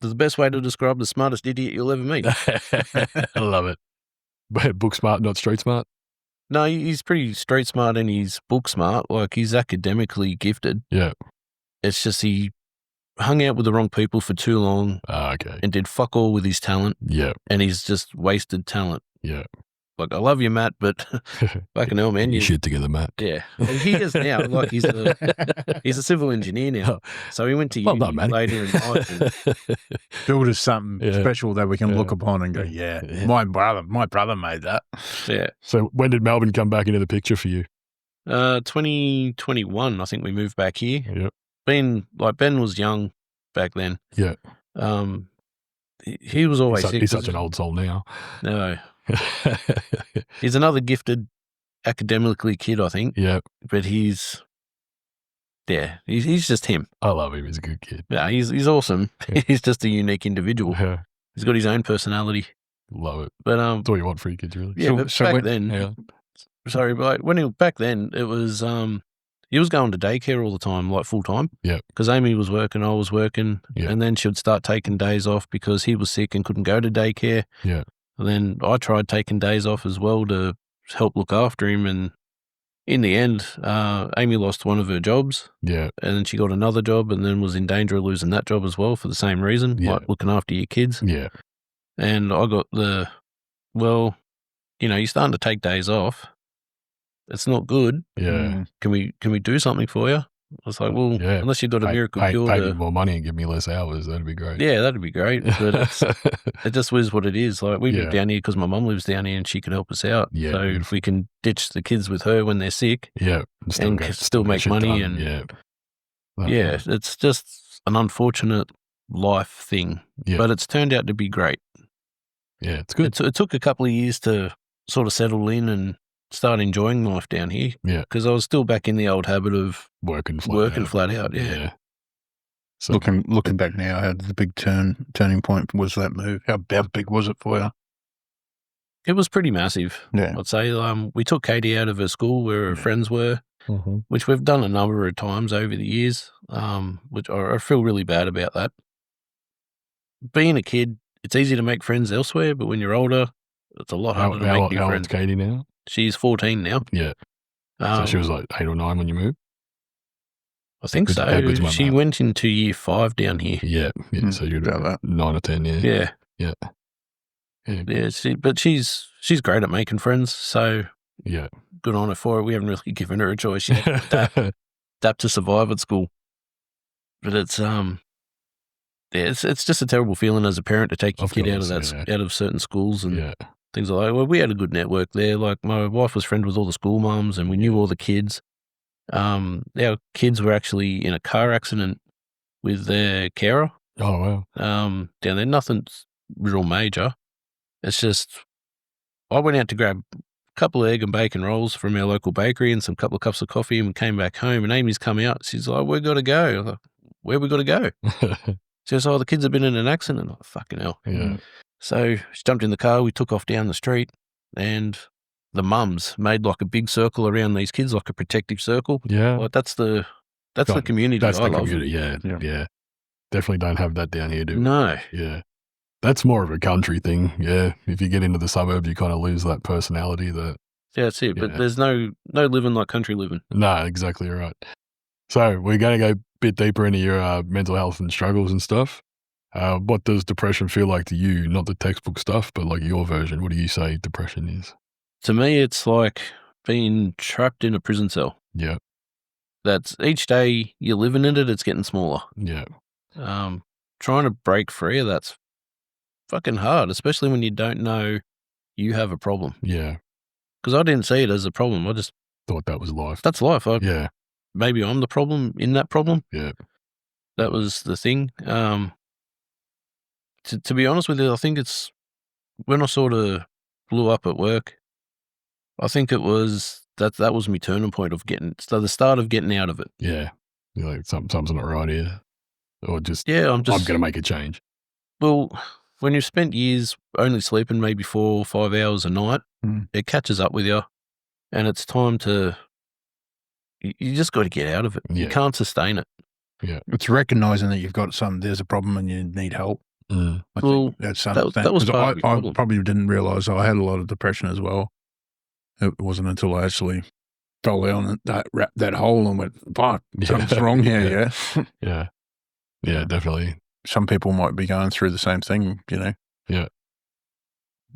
the best way to describe the smartest idiot you'll ever meet. I love it. But book smart, not street smart? No, he's pretty street smart and he's book smart. Like he's academically gifted. Yeah. It's just he hung out with the wrong people for too long. Okay. And did fuck all with his talent. Yeah. And he's just wasted talent. Yeah. Like, I love you, Matt, but fucking hell, man. You shit together, Matt. Yeah. And he is now, like, he's a civil engineer now. So he went to uni later in life. And build us something special that we can look upon and go, my brother made that. Yeah. So when did Melbourne come back into the picture for you? 2021, I think we moved back here. Yep. Ben was young back then. Yeah. He was always sick. He's such an old soul now. No. He's another gifted academically kid, I think. Yeah. But he's just him. I love him. He's a good kid. Yeah, he's awesome. Yeah. He's just a unique individual. Yeah. He's got his own personality. Love it. But that's all you want for your kids, really. Yeah, but back then, sorry, but back then it was he was going to daycare all the time, like full time. Yeah. Because Amy was working, I was working, and then she would start taking days off because he was sick and couldn't go to daycare. Yeah. And then I tried taking days off as well to help look after him. And in the end, Amy lost one of her jobs. Yeah. And then she got another job and then was in danger of losing that job as well for the same reason, like looking after your kids. Yeah. And I got you're starting to take days off. It's not good. Yeah. Can we do something for you? I was like, well, unless you've got a miracle cure. Pay me more money and give me less hours. That'd be great. Yeah, that'd be great. But it just is what it is. Like, we moved down here because my mum lives down here and she could help us out. Yeah. So if we can ditch the kids with her when they're sick. Yeah. And still make money. And it's just an unfortunate life thing. Yeah. But it's turned out to be great. Yeah, it's good. It took a couple of years to sort of settle in and start enjoying life down here. Yeah. Because I was still back in the old habit of working flat out. Yeah. So looking back now, how the big turning point was that move? How big was it for you? It was pretty massive. Yeah. I'd say we took Katie out of her school where her friends were, which we've done a number of times over the years, which I feel really bad about that. Being a kid, it's easy to make friends elsewhere, but when you're older, it's a lot harder to make new friends. How old's Katie now? She's 14 now. Yeah. So she was like 8 or 9 when you moved? I think so. She went into year 5 down here. Yeah. So you're about 9 or 10, yeah. Yeah. But she's great at making friends, so good on her for it. We haven't really given her a choice yet. Adapt to survive at school. But it's it's just a terrible feeling as a parent to take your kid out of certain schools and things like that. Well, we had a good network there. Like, my wife was friends with all the school mums and we knew all the kids. Our kids were actually in a car accident with their carer. Oh, wow. Down there, nothing's real major. It's just, I went out to grab a couple of egg and bacon rolls from our local bakery and some couple of cups of coffee, and we came back home, and Amy's come out. She's like, "We got to go." I'm like, "Where we got to go?" She goes, "Oh, the kids have been in an accident." I'm like, "Fucking hell." Yeah. So she jumped in the car. We took off down the street, and the mums made like a big circle around these kids, like a protective circle. Yeah. Like, that's the community. That's I the love. Community. Yeah. Definitely don't have that down here, do we? No. Yeah. That's more of a country thing. Yeah. If you get into the suburbs, you kind of lose that personality. Yeah, that's it. But there's no living like country living. No, exactly right. So we're going to go a bit deeper into your mental health and struggles and stuff. What does depression feel like to you? Not the textbook stuff, but like your version. What do you say depression is? To me, it's like being trapped in a prison cell. Yeah. That's each day you're living in it, it's getting smaller. Yeah. Trying to break free of that's fucking hard, especially when you don't know you have a problem. Yeah. Because I didn't see it as a problem. I just thought that was life. That's life. Yeah. Maybe I'm the problem in that problem. Yeah. That was the thing. To be honest with you, I think it's when I sort of blew up at work, I think it was that was my turning point of the start of getting out of it. Yeah. You're like, something's not right here. Or just, I'm going to make a change. Well, when you've spent years only sleeping maybe 4 or 5 hours a night, it catches up with you, and it's time you just got to get out of it. Yeah. You can't sustain it. Yeah. It's recognizing that you've got there's a problem and you need help. I think that's something. That was I probably didn't realize I had a lot of depression as well. It wasn't until I actually fell down that hole and went, fuck, something's wrong here. Yeah. Yeah, definitely. Some people might be going through the same thing, you know. Yeah.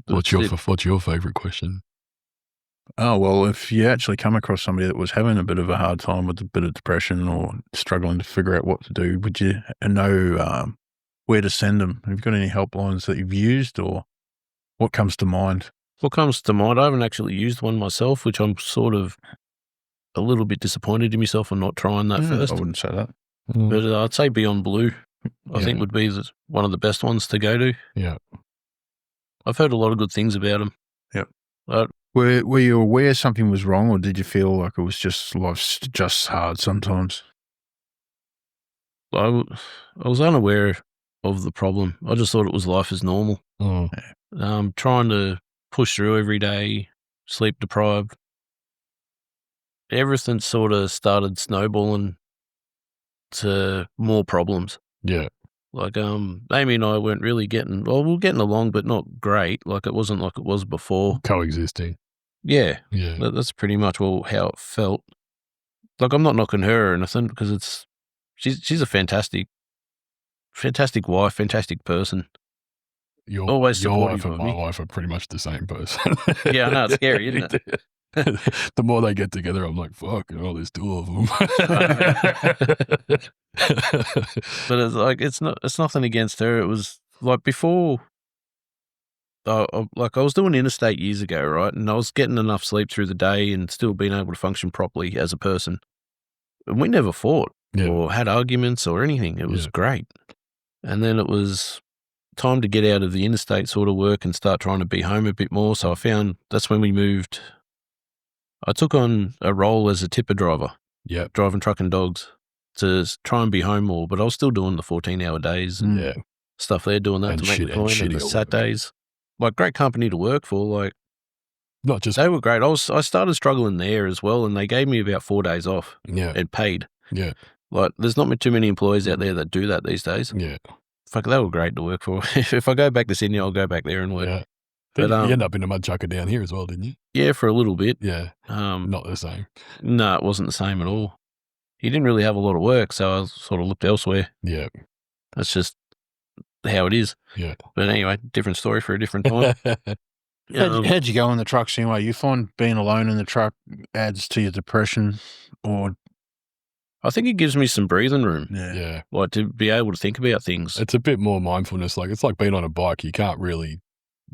What's your favorite question? Oh, well, if you actually come across somebody that was having a bit of a hard time with a bit of depression or struggling to figure out what to do, would you know where to send them? Have you got any helplines that you've used, or what comes to mind? What comes to mind, I haven't actually used one myself, which I'm sort of a little bit disappointed in myself for not trying that first. I wouldn't say that. But I'd say Beyond Blue, I think would be one of the best ones to go to. Yeah. I've heard a lot of good things about them. Yep. Were you aware something was wrong, or did you feel like it was just life's just hard sometimes? I was unaware of the problem. I just thought it was life as normal. Trying to push through every day, sleep deprived. Everything sort of started snowballing to more problems. Yeah. Like, Amy and I weren't really we were getting along, but not great. Like, it wasn't like it was before. Coexisting. Yeah. Yeah. That's pretty much how it felt. Like, I'm not knocking her or anything, because she's a fantastic wife, fantastic person. Always your supportive wife and of my me. wife are pretty much the same person. Yeah, I know, it's scary, isn't it? The more they get together, I'm like, fuck, there's two of them. But it's like, it's nothing against her. It was like before, I was doing interstate years ago, right? And I was getting enough sleep through the day and still being able to function properly as a person. And we never fought or had arguments or anything. It was great. And then it was time to get out of the interstate sort of work and start trying to be home a bit more. So I found that's when we moved. I took on a role as a tipper driver, driving truck and dogs, to try and be home more. But I was still doing the 14-hour days and stuff there, doing that And to make the coin, and the work. Saturdays. Like, great company to work for. Like, not just they were great. I started struggling there as well, and they gave me about 4 days off and paid. Yeah. Like, there's not too many employees out there that do that these days. Yeah. Fuck, they were great to work for. If I go back to Sydney, I'll go back there and work. Yeah. But you end up in a mud chucker down here as well, didn't you? Yeah, for a little bit. Yeah. Not the same. No, it wasn't the same at all. He didn't really have a lot of work, so I sort of looked elsewhere. Yeah. That's just how it is. Yeah. But anyway, different story for a different time. How'd you go in the trucks anyway? You find being alone in the truck adds to your depression, or? I think it gives me some breathing room. Yeah. Like, to be able to think about things. It's a bit more mindfulness. Like, it's like being on a bike. You can't really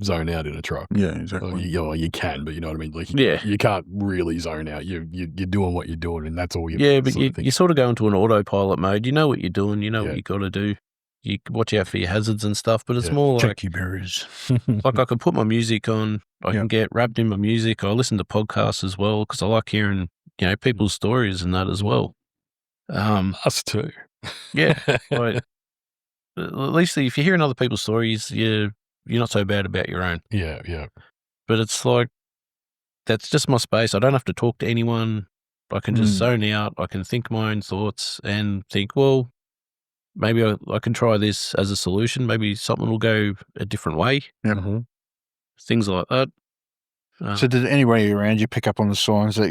zone out in a truck. Yeah, exactly. You can, but you know what I mean? Like, you can't really zone out. You're doing what you're doing, and that's all you. Yeah, but you sort of go into an autopilot mode. You know what you're doing. You know what you got to do. You watch out for your hazards and stuff, but it's more like, check your barriers. like, I can put my music on. I can get wrapped in my music. I listen to podcasts as well, because I like hearing, people's stories and that as well. Us too. Yeah. Like, at least if you're hearing other people's stories, you're not so bad about your own. Yeah, yeah. But it's like, that's just my space. I don't have to talk to anyone. I can just zone out. I can think my own thoughts and think, well, maybe I can try this as a solution. Maybe something will go a different way. Yeah. Things like that. So did anybody around you pick up on the signs that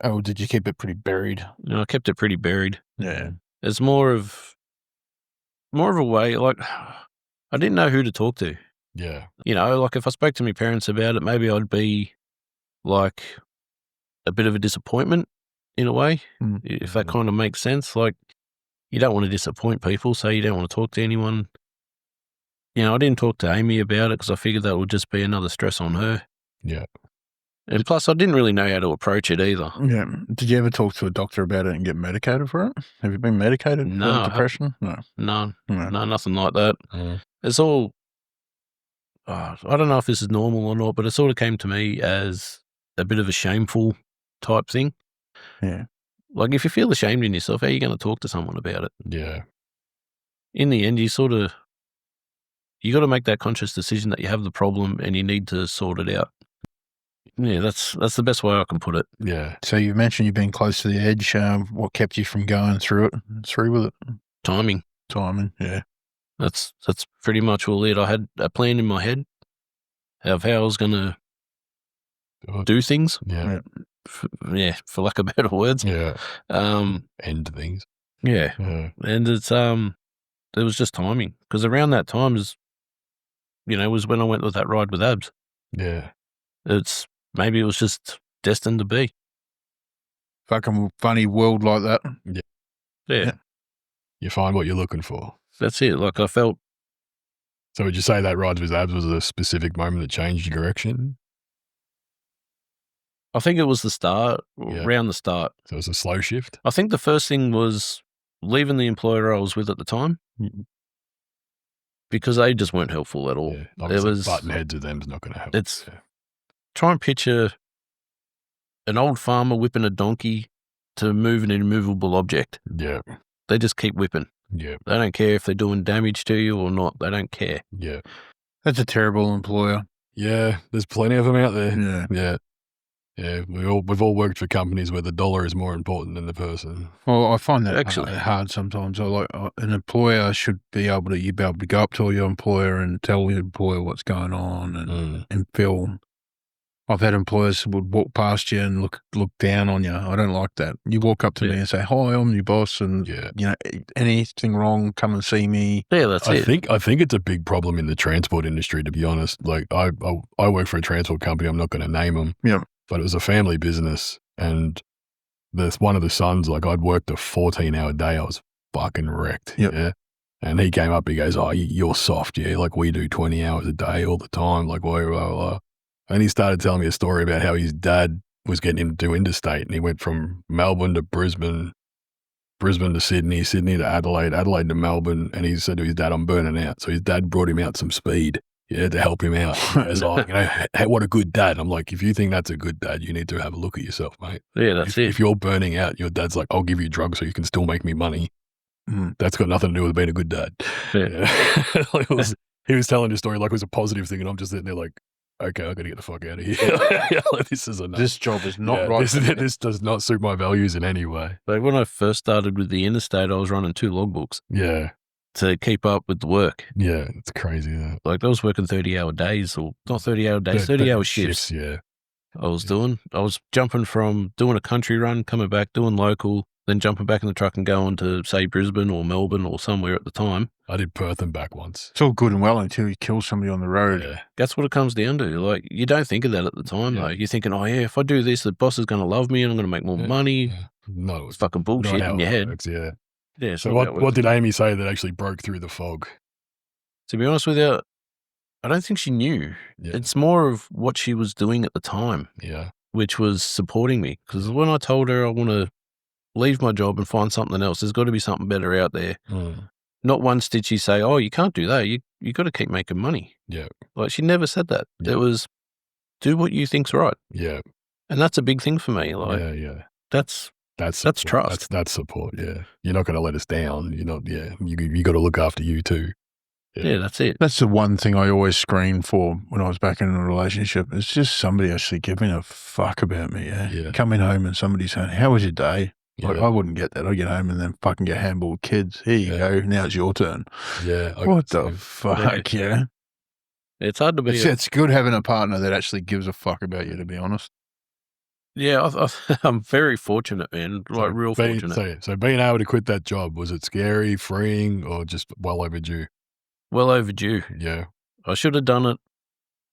or did you keep it pretty buried? I kept it pretty buried. Yeah. It's more of a way, like, I didn't know who to talk to. Yeah. Like, if I spoke to my parents about it, maybe I'd be like a bit of a disappointment in a way, if that kind of makes sense. Like, you don't want to disappoint people, so you don't want to talk to anyone. I didn't talk to Amy about it because I figured that would just be another stress on her. Yeah. And plus, I didn't really know how to approach it either. Yeah. Did you ever talk to a doctor about it and get medicated for it? Have you been medicated for depression? No, nothing like that. It's all, I don't know if this is normal or not, but it sort of came to me as a bit of a shameful type thing. Yeah. Like, if you feel ashamed in yourself, how are you going to talk to someone about it? Yeah. In the end, you got to make that conscious decision that you have the problem and you need to sort it out. Yeah, that's the best way I can put it. Yeah. So you mentioned you've been close to the edge. What kept you from going through with it? Timing, yeah. That's pretty much all it. I had a plan in my head of how I was going to do things. Yeah. For lack of better words. Yeah. End things. Yeah. And it's it was just timing, because around that time was when I went with that ride with Abs. Yeah. Maybe it was just destined to be. Fucking funny world like that. Yeah. You find what you're looking for. That's it. Like, I felt. So would you say that Rides with Abs was a specific moment that changed your direction? I think it was the start, around the start. So it was a slow shift? I think the first thing was leaving the employer I was with at the time, because they just weren't helpful at all. Yeah. It Obviously, was button heads of them is not going to help. It's try and picture an old farmer whipping a donkey to move an immovable object. Yeah. They just keep whipping. Yeah. They don't care if they're doing damage to you or not. They don't care. Yeah. That's a terrible employer. Yeah. There's plenty of them out there. Yeah. Yeah. Yeah. We've all worked for companies where the dollar is more important than the person. Well, I find that Actually hard sometimes. I like an employer should be able to go up to your employer and tell your employer what's going on and feel. I've had employers who would walk past you and look down on you. I don't like that. You walk up to me and say, "Hi, I'm your boss, and you know, anything wrong, come and see me." Yeah, that's it. I think it's a big problem in the transport industry, to be honest. Like I work for a transport company. I'm not going to name them. Yeah. But it was a family business, and one of the sons, like I'd worked a 14-hour day. I was fucking wrecked. Yep. Yeah. And he came up, he goes, "Oh, you're soft, yeah. Like we do 20 hours a day all the time. Like blah, blah, blah." And he started telling me a story about how his dad was getting him to do interstate, and he went from Melbourne to Brisbane, Brisbane to Sydney, Sydney to Adelaide, Adelaide to Melbourne. And he said to his dad, "I'm burning out." So his dad brought him out some speed. Yeah, to help him out. As like, you know, hey, what a good dad. I'm like, if you think that's a good dad, you need to have a look at yourself, mate. Yeah, that's it. If you're burning out, your dad's like, "I'll give you drugs so you can still make me money." That's got nothing to do with being a good dad. Yeah. Like he was telling his story like it was a positive thing, and I'm just sitting there like, okay, I got to get the fuck out of here. Like, this is enough. This job is not right. This does not suit my values in any way. Like when I first started with the interstate, I was running 2 logbooks. Yeah. To keep up with the work. Yeah, it's crazy. That. Like I was working 30-hour days, or not 30-hour days, 30-hour shifts. Yeah. I was jumping from doing a country run, coming back, doing local, then jumping back in the truck and going to, say, Brisbane or Melbourne or somewhere at the time. I did Perth and back once. It's all good and well until you kill somebody on the road. Yeah. That's what it comes down to. Like, you don't think of that at the time, though. You're thinking, oh, yeah, if I do this, the boss is going to love me and I'm going to make more money. Yeah. No. It's fucking bullshit in your head. Works, yeah. Yeah. So what did Amy say that actually broke through the fog? To be honest with you, I don't think she knew. Yeah. It's more of what she was doing at the time. Yeah. Which was supporting me. Because when I told her I want to leave my job and find something else, there's got to be something better out there. Not once did she say, "Oh, you can't do that. You got to keep making money." Yeah. Like, she never said that. Yeah. It was, do what you think's right. Yeah. And that's a big thing for me. Like, That's trust. That's support. Yeah. You're not going to let us down. You're not. Yeah. You got to look after you too. Yeah, that's it. That's the one thing I always screened for when I was back in a relationship. It's just somebody actually giving a fuck about me. Yeah. Coming home and somebody saying, "How was your day?" Like, I wouldn't get that. I get home and then fucking get handballed with kids. Here you go. Now it's your turn. Yeah. What the fuck? Yeah. It's hard to be. It's good having a partner that actually gives a fuck about you, to be honest. Yeah, I'm very fortunate, man. Like, real fortunate. So being able to quit that job, was it scary, freeing, or just well overdue? Well overdue. Yeah. I should have done it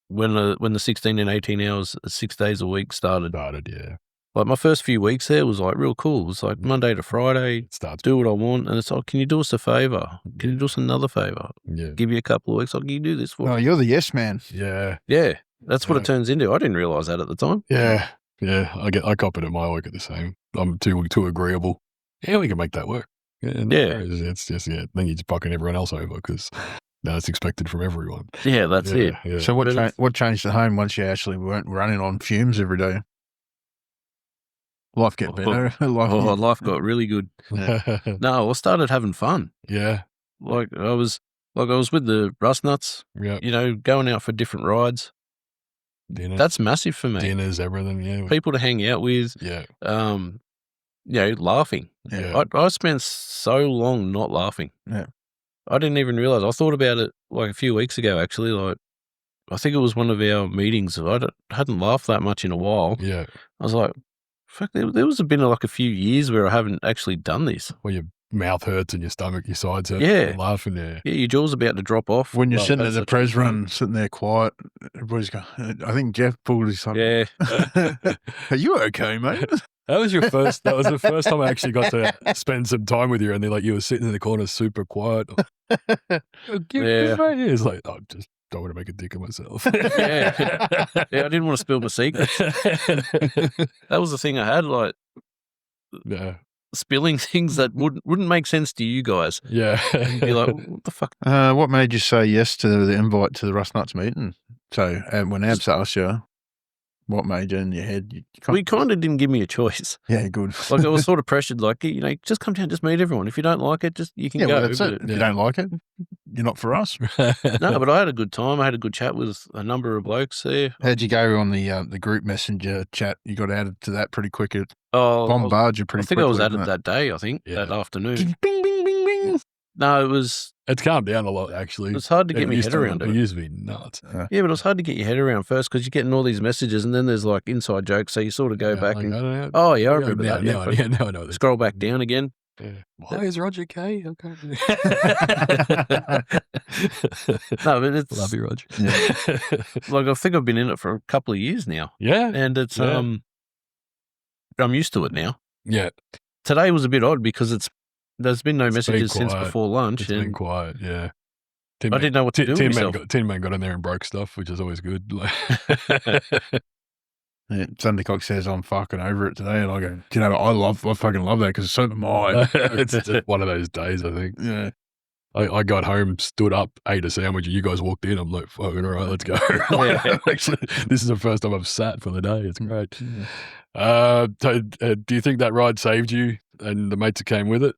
when the 16 and 18 hours, 6 days a week started. Yeah. Like, my first few weeks there was like real cool. It was like Monday to Friday, do what I want. And it's like, can you do us a favor? Can you do us another favor? Yeah. Give you a couple of weeks. Like, can you do this for me? Oh, you're the yes man. Yeah. Yeah. That's what it turns into. I didn't realize that at the time. Yeah. Yeah. I cop it at my work at the same. I'm too agreeable. Yeah, we can make that work. It's just, then you're just fucking everyone else over because now it's expected from everyone. Yeah, that's it. Yeah. So what changed at home once you actually weren't running on fumes every day? Life get better. Life got really good. No, I started having fun. Yeah. Like I was with the Rustnuts. Yeah. You know, going out for different rides. Dinner. That's massive for me. Dinners, everything. Yeah. People to hang out with. Yeah. You know, laughing. Yeah. I spent so long not laughing. Yeah. I didn't even realize. I thought about it like a few weeks ago, actually. Like, I think it was one of our meetings. I hadn't laughed that much in a while. Yeah. I was like, fuck, there was been like a few years where I haven't actually done this. Well, mouth hurts and your stomach, your sides hurt. Yeah. You're laughing there. Yeah, your jaw's about to drop off. When you're Like, sitting at that's the such a Prez good thing. run, sitting there quiet, everybody's going, I think Jeff pulled his son. Yeah. Are you okay, mate? That was the first time I actually got to spend some time with you, and you were sitting in the corner super quiet. Yeah. It's like, I just don't want to make a dick of myself. Yeah. I didn't want to spill my secrets. That was the thing I had, like Yeah. spilling things that wouldn't make sense to you guys. Yeah. You're like, what the fuck? What made you say yes to the invite to the Rustnuts meeting? So when Abs asked you, what made you in your head? Well, you kind of didn't give me a choice. Yeah, good. Like I was sort of pressured, like, just come down, just meet everyone. If you don't like it, you can go. Well, that's it. But- If you don't like it, you're not for us. No, but I had a good time. I had a good chat with a number of blokes there. How'd you go on the group messenger chat? You got added to that pretty quick. It Oh, bombarded you I pretty think quickly. I was added didn't it? that day, that Yeah. afternoon. Bing, bing, bing, bing. No, it was calmed down a lot, actually. It's hard to get my used head around It it. used to be nuts. Yeah, but it's hard to get your head around first because you're getting all these messages and then there's like inside jokes. So you sort of go back like, and, I don't know. oh, yeah, I remember now, that. Now I know this. Scroll back down again. Yeah. Why is Roger K? Okay. No, but it's Love you, Roger. Yeah. like I think I've been in it for a couple of years now. Yeah. And it's, Yeah. I'm used to it now. Yeah. Today was a bit odd because there's been no It's been messages since quiet. before lunch. It's been And quiet, yeah. I didn't know what to do with myself. Tin Man got in there and broke stuff, which is always good. Yeah, Thundercock says I'm fucking over it today, and I go, do you know, I fucking love that because so am I. It's just one of those days, I think. Yeah. I got home, stood up, ate a sandwich, and you guys walked in. I'm like, fucking all right, let's go. Yeah. Actually, this is the first time I've sat for the day. It's great. Yeah. Do you think that ride saved you and the mates that came with it?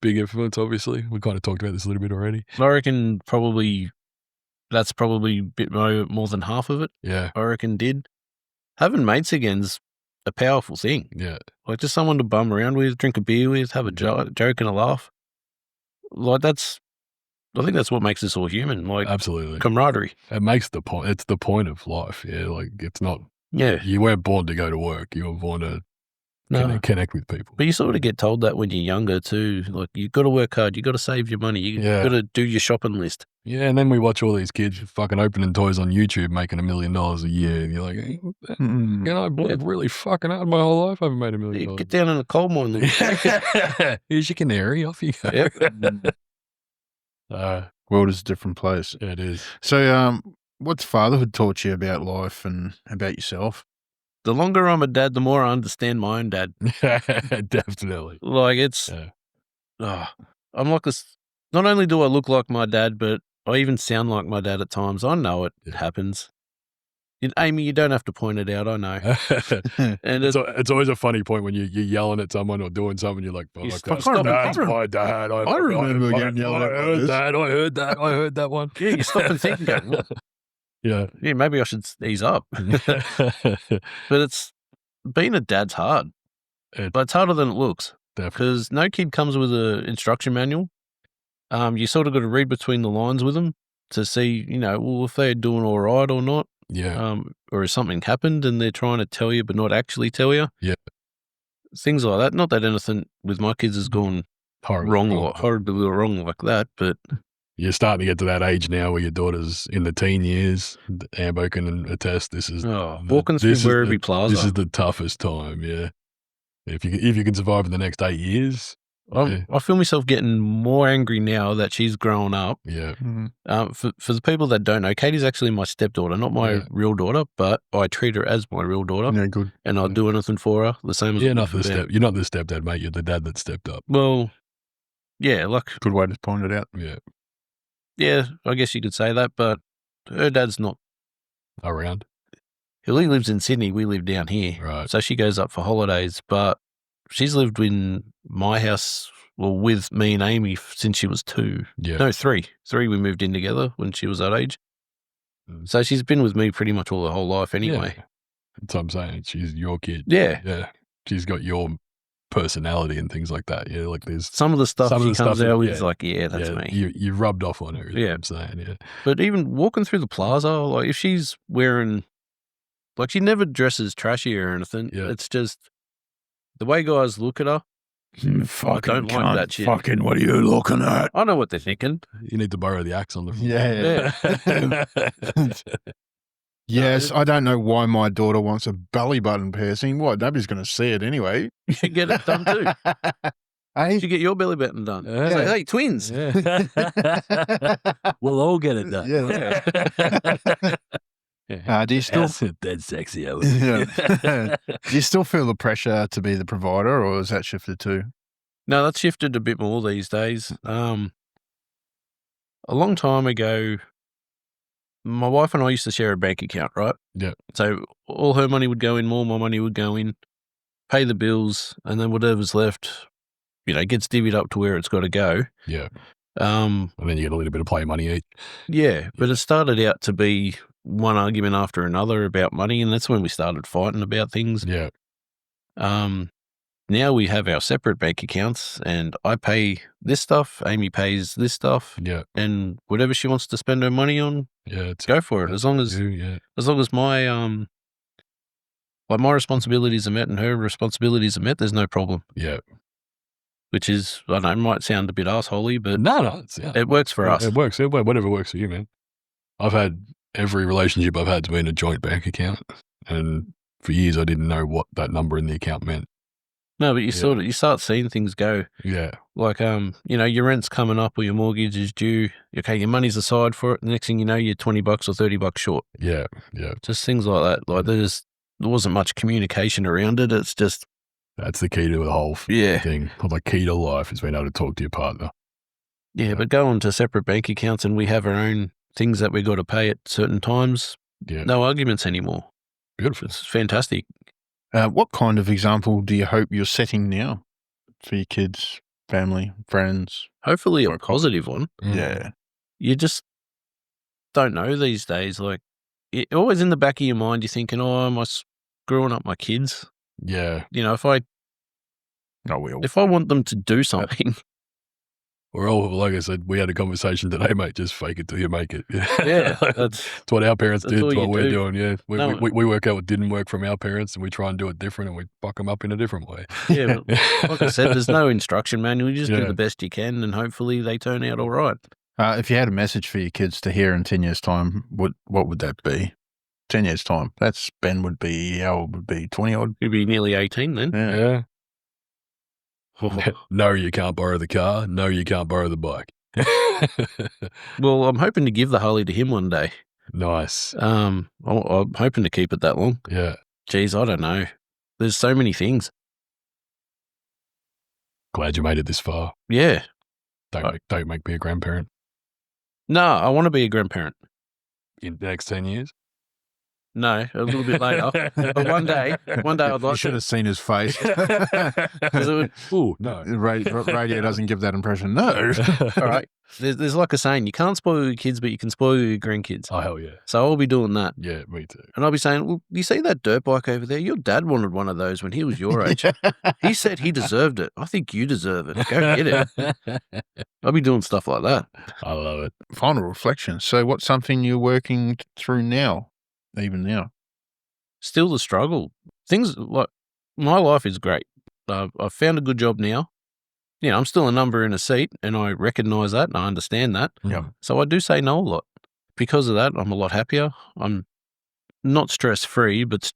Big influence, obviously. We kind of talked about this a little bit already. I reckon that's probably a bit more than half of it. Yeah, I reckon did. Having mates again's a powerful thing. yeah, Like just someone to bum around with, drink a beer with, have a joke and a laugh. Like I think that's what makes us all human. Like absolutely. camaraderie. It makes the point. It's the point of life. Yeah, like it's not. Yeah. You weren't born to go to work. You were born to No. connect with people. But you sort of get told that when you're younger too. Like you got to work hard. You got to save your money. You Yeah. got to do your shopping list. Yeah, and then we watch all these kids fucking opening toys on YouTube making $1 million a year, and you're like, hey, Mm. you know, I've worked really fucking hard my whole life. I haven't made $1 million. Get down in the coal mine. Here's your canary. Off you go. Yep. World is a different place. Yeah, it is. So, what's fatherhood taught you about life and about yourself? The longer I'm a dad, the more I understand my own dad. Definitely. Like it's, Yeah. I'm like this. Not only do I look like my dad, but I even sound like my dad at times. I know it happens. Amy, you don't have to point it out. I know. And It's always a funny point when you're yelling at someone or doing something. You're like, oh, You my stop- God, stop- that's my dad. I remember getting yelled at I like heard this. that. I heard that one. yeah, you stop and think and go, "Well, Yeah. yeah, maybe I should ease up. But being a dad's hard. But it's harder than it looks Definitely. because no kid comes with an instruction manual. You sort of got to read between the lines with them to see, well, if they're doing all right or not. Yeah. Or if something happened and they're trying to tell you but not actually tell you. Yeah. Things like that. Not that anything with my kids has gone horribly wrong like that, but You're starting to get to that age now where your daughter's in the teen years. Ambo can attest. This is walking through Werribee Plaza. This is the toughest time. Yeah. If you can survive in the next 8 years. I feel myself getting more angry now that she's grown up. Yeah. For the people that don't know, Katie's actually my stepdaughter, not my real daughter, but I treat her as my real daughter. Yeah, good. And I'll do anything for her, the same as You're not the stepdad, mate. You're the dad that stepped up. Well, yeah, like Good way to point it out. Yeah. yeah, I guess you could say that, but her dad's not. Around. He lives in Sydney. We live down here. Right. So she goes up for holidays, but she's lived in my house, well, with me and Amy since she was 2. Yeah. No, 3. 3 we moved in together when she was that age. So she's been with me pretty much all her whole life anyway. Yeah. That's what I'm saying. She's your kid. Yeah. Yeah. She's got your personality and things like that. Yeah. Like there's Some of the stuff she comes out with yeah. is like, yeah, that's me. You rubbed off on her. Is Yeah. what I'm saying. Yeah. But even walking through the plaza, like if she's wearing, like she never dresses trashy or anything. Yeah. It's just the way guys look at her Fucking don't like that shit. Fucking, what are you looking at? I know what they're thinking. You need to borrow the axe on the Yeah. Yes, I don't know why my daughter wants a belly button piercing. What? Nobody's going to see it anyway. You can get it done too. Hey? You get your belly button done. Yeah. It's like, hey, twins. Yeah. We'll all get it done. Yeah. Do you still That's sexy. Yeah. Do you still feel the pressure to be the provider, or has that shifted too? No, that's shifted a bit more these days. A long time ago, my wife and I used to share a bank account, right? Yeah. So all her money would go in, more my money would go in, pay the bills, and then whatever's left, gets divvied up to where it's got to go. Yeah. And then you get a little bit of play money each. Yeah, but it started out to be one argument after another about money, and that's when we started fighting about things. Yeah. Now we have our separate bank accounts, and I pay this stuff, Amy pays this stuff, Yeah. and whatever she wants to spend her money on, It's go for it. As long as my my responsibilities are met and her responsibilities are met, there's no problem. Yeah. Which is, I don't know, might sound a bit assholey, but No, it works for us. It works. Whatever works for you, man. I've had every relationship I've had to be in a joint bank account, and for years I didn't know what that number in the account meant. No, but you start seeing things go. Yeah. Like, your rent's coming up or your mortgage is due. Okay, your money's aside for it. The next thing you know, you're $20 or $30 short. Yeah. Yeah. Just things like that. Like, there wasn't much communication around it. It's just. That's the key to the whole thing. The key to life is being able to talk to your partner. Yeah, but going to separate bank accounts and we have our own things that we got to pay at certain times. Yeah. No arguments anymore. Beautiful. It's fantastic. What kind of example do you hope you're setting now for your kids, family, friends? Hopefully a positive one. Yeah. You just don't know these days. Like, always in the back of your mind, you're thinking, am I screwing up my kids? Yeah. If I want them to do something. We're all, like I said, we had a conversation today, mate, just fake it till you make it. Yeah. That's what our parents did. That's what we're doing, yeah. We work out what didn't work from our parents and we try and do it different and we fuck them up in a different way. Yeah, but like I said, there's no instruction manual. You just do the best you can and hopefully they turn out all right. If you had a message for your kids to hear in 10 years' time, what would that be? 10 years' time. Ben would be, how old would be? 20-odd? He'd be nearly 18 then. Yeah. No, you can't borrow the car. No, you can't borrow the bike. Well, I'm hoping to give the Harley to him one day. Nice. I'm hoping to keep it that long. Yeah. Geez, I don't know. There's so many things. Glad you made it this far. Yeah. Don't make me a grandparent. No, I want to be a grandparent. In the next 10 years? No, a little bit later. But one day I'd like You should have seen his face. Oh, no. Radio doesn't give that impression. No. All right. There's like a saying, you can't spoil your kids, but you can spoil your grandkids. Oh, hell yeah. So I'll be doing that. Yeah, me too. And I'll be saying, well, you see that dirt bike over there? Your dad wanted one of those when he was your age. He said he deserved it. I think you deserve it. Go get it. I'll be doing stuff like that. I love it. Final reflection. So what's something you're working through now? Even now, still the struggle. Things like my life is great. I've found a good job now. I'm still a number in a seat, and I recognize that and I understand that. Yeah. So I do say no a lot. Because of that, I'm a lot happier. I'm not stress free, but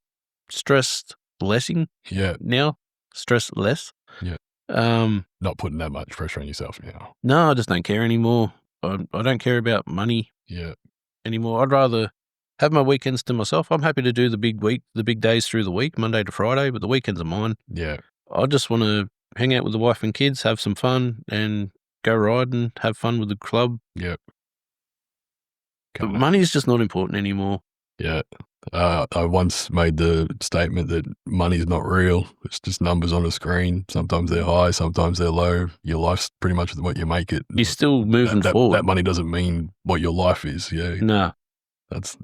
stressed lessing. Yeah. Now, stress less. Yeah. Not putting that much pressure on yourself now. No, I just don't care anymore. I don't care about money. Yeah. Anymore. I'd rather have my weekends to myself. I'm happy to do the big days through the week, Monday to Friday, but the weekends are mine. Yeah. I just want to hang out with the wife and kids, have some fun, and go ride and have fun with the club. Yeah. But money's just not important anymore. Yeah. I once made the statement that money's not real. It's just numbers on a screen. Sometimes they're high, sometimes they're low. Your life's pretty much what you make it. You're still moving forward. That money doesn't mean what your life is. Yeah. No. That's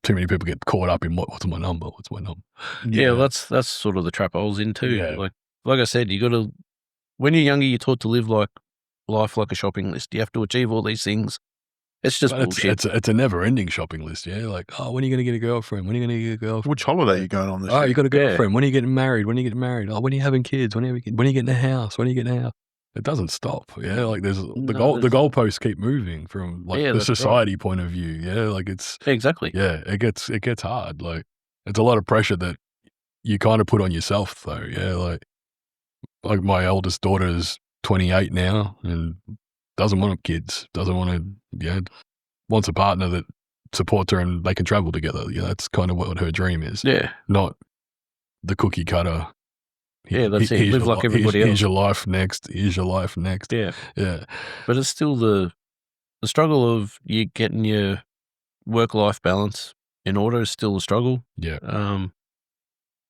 too many people get caught up in what's my number? What's my number? Yeah, that's sort of the trap I was in too. Yeah. Like I said, you got to, when you're younger, you're taught to live life like a shopping list. You have to achieve all these things It's just But bullshit. it's a never-ending shopping list, yeah? Like, oh, when are you going to get a girlfriend? When are you going to get a girlfriend? Which holiday are you going on this Oh, year? you got a girlfriend. When are you getting married? When are you getting married? Oh, when are you having kids? When are you getting a house? When are you getting a house? It doesn't stop, yeah? Like, the goalposts keep moving from, like, the society point of view, yeah? Like, it's... Exactly. Yeah, it gets hard. Like, it's a lot of pressure that you kind of put on yourself, though, yeah? Like my eldest daughter is 28 now and doesn't want kids, wants a partner that supports her and they can travel together. Yeah, that's kind of what her dream is. Yeah. Not the cookie cutter. Yeah, that's it. Live like everybody else. Here's your life next. Here's your life next. Yeah. Yeah. But it's still the struggle of you getting your work-life balance in order is still a struggle. Yeah.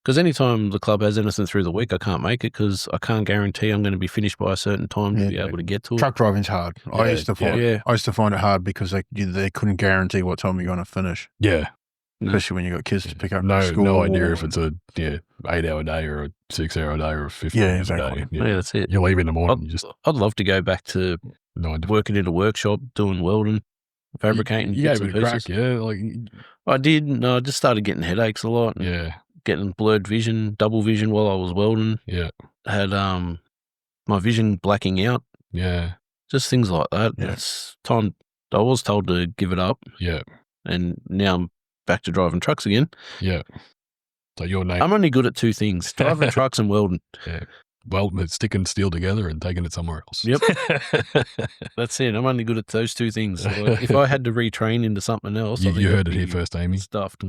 Because anytime the club has anything through the week, I can't make it because I can't guarantee I'm going to be finished by a certain time to be able to get to it. Truck driving's hard. Yeah, I used to find it hard because they couldn't guarantee what time you're going to finish. Yeah. Especially when you got kids to pick up from school. No idea if it's a 8-hour day or a 6-hour day or a 15-hour day. Yeah, that's it. You leave in the morning. I'd love to go back to working in a workshop, doing welding, fabricating bits and pieces. Crack, yeah. Like, I did. No, I just started getting headaches a lot. Yeah. Getting blurred vision, double vision while I was welding. Yeah. Had my vision blacking out. Yeah. Just things like that. Yeah. It's time. I was told to give it up. Yeah. And now I'm back to driving trucks again. Yeah. So your name. I'm only good at two things: driving trucks and welding. Yeah. Well, it's sticking steel together and taking it somewhere else. Yep. That's it. I'm only good at those two things. So if I had to retrain into something else, you heard it here first, Amy. Stuffed.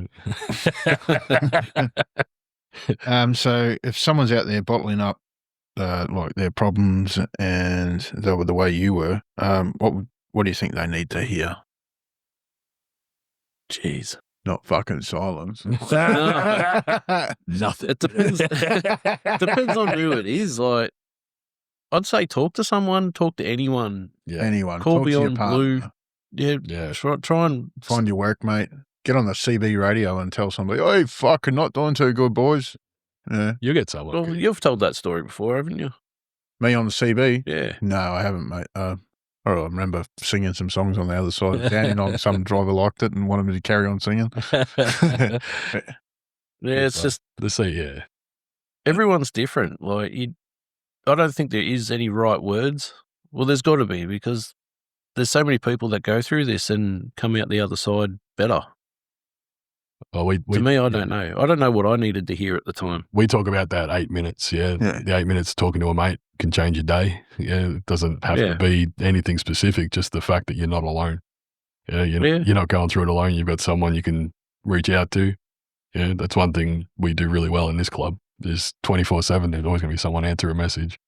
So if someone's out there bottling up like their problems and the way you were, what do you think they need to hear? Jeez. Not fucking silence. Nothing. It depends. Depends on who it is. Like, I'd say talk to someone, talk to anyone. Yeah. Anyone. Call talk Beyond to your Blue. Yeah. Yeah. Try and find your workmate. Get on the CB radio and tell somebody, "Hey, fucking not doing too good, boys." Yeah. You get someone. Well, you've told that story before, haven't you? Me on the CB? Yeah. No, I haven't, mate. I remember singing some songs on the other side of town, and some driver liked it and wanted me to carry on singing. Yeah, it's just yeah. Everyone's different. Like, I don't think there is any right words. Well, there's got to be, because there's so many people that go through this and come out the other side better. Oh, to me, I don't know. I don't know what I needed to hear at the time. We talk about that 8 minutes. Yeah. The 8 minutes talking to a mate can change your day. Yeah. It doesn't have to be anything specific, just the fact that you're not alone. Yeah. You're not going through it alone. You've got someone you can reach out to. Yeah. That's one thing we do really well in this club. There's 24/7. There's always going to be someone answer a message.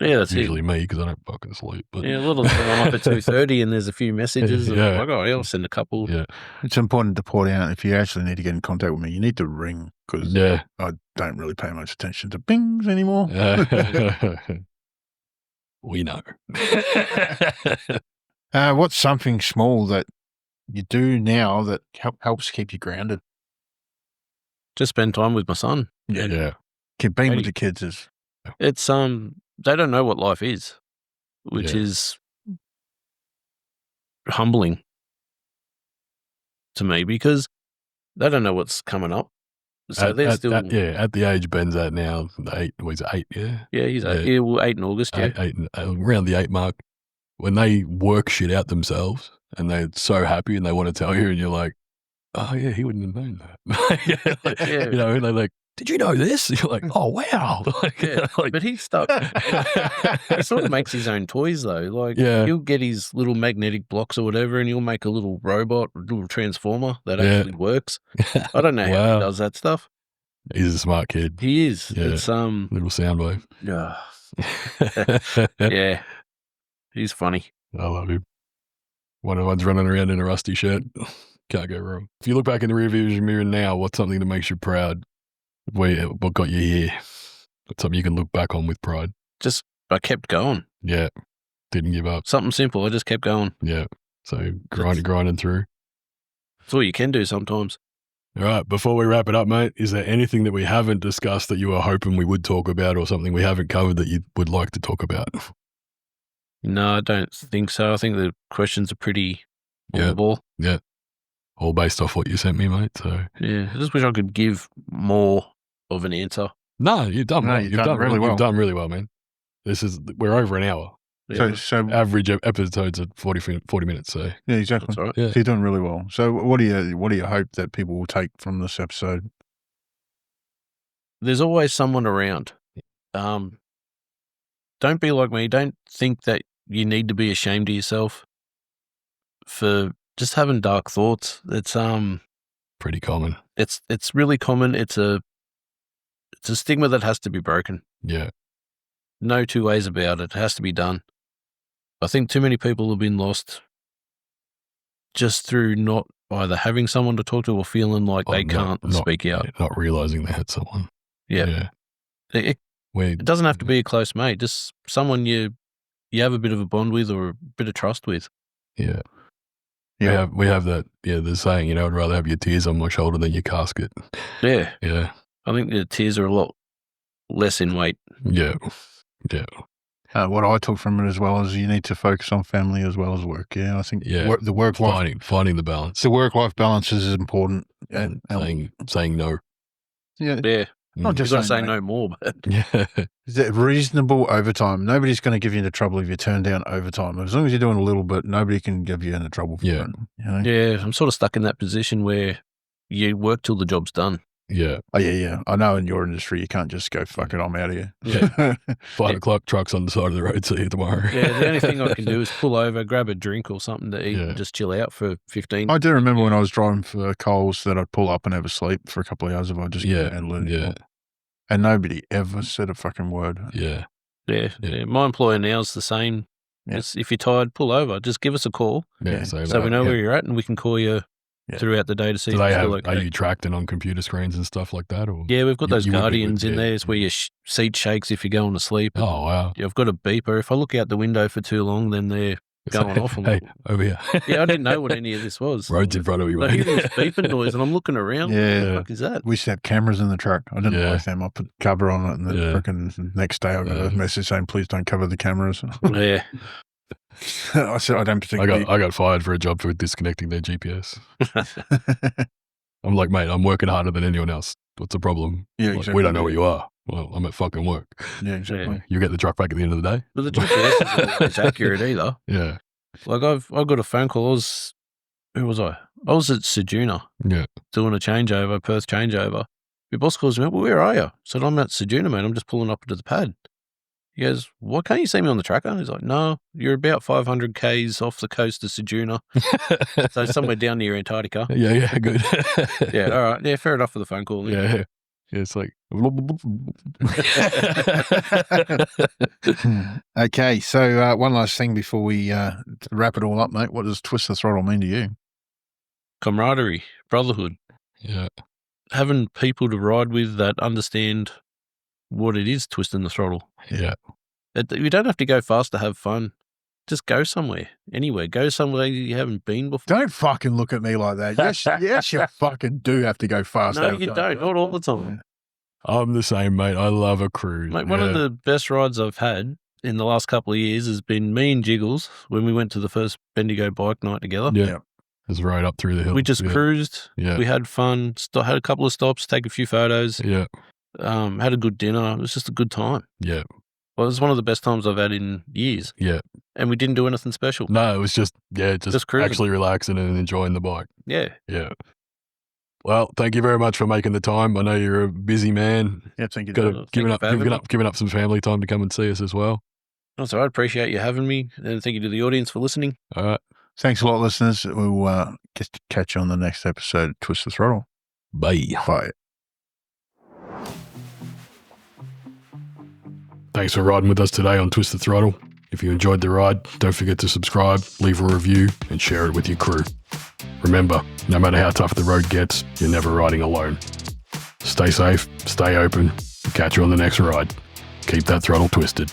Yeah, that's usually me, because I don't fucking sleep. But yeah, a little bit. I'm up at 2:30 and there's a few messages. And I'm like, oh, I'll send a couple. Yeah, it's important to point out, if you actually need to get in contact with me, you need to ring, because I don't really pay much attention to bings anymore. We know. What's something small that you do now that helps keep you grounded? Just spend time with my son. Yeah. Keep being with the kids. It's they don't know what life is, which is humbling to me, because they don't know what's coming up. So they're still at the age Ben's at now. 8, was it 8? Yeah, yeah, he's 8. Yeah, well, 8 in August. Yeah, 8 around the 8 mark. When they work shit out themselves and they're so happy and they want to tell you, and you're like, oh yeah, he wouldn't have known that. You know, and they're like, did you know this? You're like, oh, wow. But he's stuck. He sort of makes his own toys, though. Like, he'll get his little magnetic blocks or whatever, and he'll make a little robot, a little transformer that actually works. I don't know how he does that stuff. He's a smart kid. He is. Yeah. It's little sound wave. Yeah. He's funny. I love him. One of one's running around in a rusty shirt. Can't go wrong. If you look back in the rearview mirror now, what's something that makes you proud? What got you here? What's something you can look back on with pride? Just, I kept going. Yeah. Didn't give up. Something simple. I just kept going. Yeah. So grinding through. That's all you can do sometimes. All right. Before we wrap it up, mate, is there anything that we haven't discussed that you were hoping we would talk about, or something we haven't covered that you would like to talk about? No, I don't think so. I think the questions are pretty on the ball. Yeah. All based off what you sent me, mate. So yeah, I just wish I could give more of an answer. No, you've done well. You've done really well. You've done really well, man. We're over an hour. Yeah. So average episodes at 40 minutes. So yeah, exactly. That's right. Yeah. So you're doing really well. So what do you hope that people will take from this episode? There's always someone around. Don't be like me. Don't think that you need to be ashamed of yourself for just having dark thoughts. It's pretty common. It's really common. It's a stigma that has to be broken. Yeah. No two ways about it. It has to be done. I think too many people have been lost just through not either having someone to talk to or feeling like they can't speak out. Not realizing they had someone. Yeah. It doesn't have to be a close mate. Just someone you have a bit of a bond with or a bit of trust with. Yeah. Yeah. We have that, the saying, I'd rather have your tears on my shoulder than your casket. Yeah. Yeah. I think the tears are a lot less in weight. Yeah. Yeah. What I took from it as well is you need to focus on family as well as work. Yeah, I think the work-life... Finding the balance. The work-life balance is important. And saying no. Yeah. Yeah. Not just saying no more, but... Yeah. Is it reasonable overtime? Nobody's going to give you into trouble if you turn down overtime. As long as you're doing a little bit, nobody can give you into trouble for it. Yeah, I'm sort of stuck in that position where you work till the job's done. Yeah. Oh, yeah. I know in your industry, you can't just go, fuck it, I'm out of here. Yeah. 5 o'clock, trucks on the side of the road, see you tomorrow. Yeah, the only thing I can do is pull over, grab a drink or something to eat and just chill out for 15. I do remember when I was driving for Coles that I'd pull up and have a sleep for a couple of hours if I just couldn't handle it anymore. And nobody ever said a fucking word. Yeah. My employer now is the same. Yeah. If you're tired, pull over. Just give us a call. Yeah, so we know where you're at and we can call you throughout the day to see if you're still okay. Are you tracked in on computer screens and stuff like that? Or yeah, we've got those guardians in there. It's where your seat shakes if you're going to sleep. Oh, wow. I've got a beeper. If I look out the window for too long, then they're going off. Hey, over here. Yeah, I didn't know what any of this was. Road's in front of you, I hear this beeping noise and I'm looking around. Yeah. What the fuck is that? We used to have cameras in the truck. I didn't like them. I put cover on it and then freaking next day I got a message saying, please don't cover the cameras. Yeah. I said, I don't particularly... I got fired for a job for disconnecting their GPS. I'm like, mate, I'm working harder than anyone else. What's the problem? Yeah, like, exactly. We don't know where you are. Well, I'm at fucking work. Yeah, exactly. You get the truck back at the end of the day. But the GPS isn't always accurate either. Yeah. Like I got a phone call. Who was I? I was at Sejuna. Yeah. Doing a changeover, Perth changeover. My boss calls me up, well, where are you? I said, I'm at Sejuna, mate. I'm just pulling up into the pad. He goes, why can't you see me on the tracker? He's like, no, you're about 500 Ks off the coast of Sejuna. So somewhere down near Antarctica. Yeah, good. Yeah, all right. Yeah, fair enough for the phone call. Yeah, it's like... Okay, so one last thing before we wrap it all up, mate. What does Twist the Throttle mean to you? Camaraderie, brotherhood. Yeah. Having people to ride with that understand what it is twisting the throttle. Yeah. Mm. You don't have to go fast to have fun. Just go somewhere, anywhere. Go somewhere you haven't been before. Don't fucking look at me like that. Yes, you fucking do have to go fast. No, you don't. Not all the time. I'm the same, mate. I love a cruise. Mate, one of the best rides I've had in the last couple of years has been me and Jiggles when we went to the first Bendigo bike night together. Yeah. It was right up through the hill. We just cruised. Yeah. We had fun. Had a couple of stops, take a few photos. Yeah. Had a good dinner. It was just a good time. Yeah. Well, it was one of the best times I've had in years. Yeah. And we didn't do anything special. No, it was just cruising. Actually relaxing and enjoying the bike. Yeah. Yeah. Well, thank you very much for making the time. I know you're a busy man. Yeah, thank you. Giving up some family time to come and see us as well. That's all right. I appreciate you having me. And thank you to the audience for listening. All right. Thanks a lot, listeners. We'll catch you on the next episode of Twist the Throttle. Bye. Bye. Thanks for riding with us today on Twist the Throttle. If you enjoyed the ride, don't forget to subscribe, leave a review, and share it with your crew. Remember, no matter how tough the road gets, you're never riding alone. Stay safe, stay open, and catch you on the next ride. Keep that throttle twisted.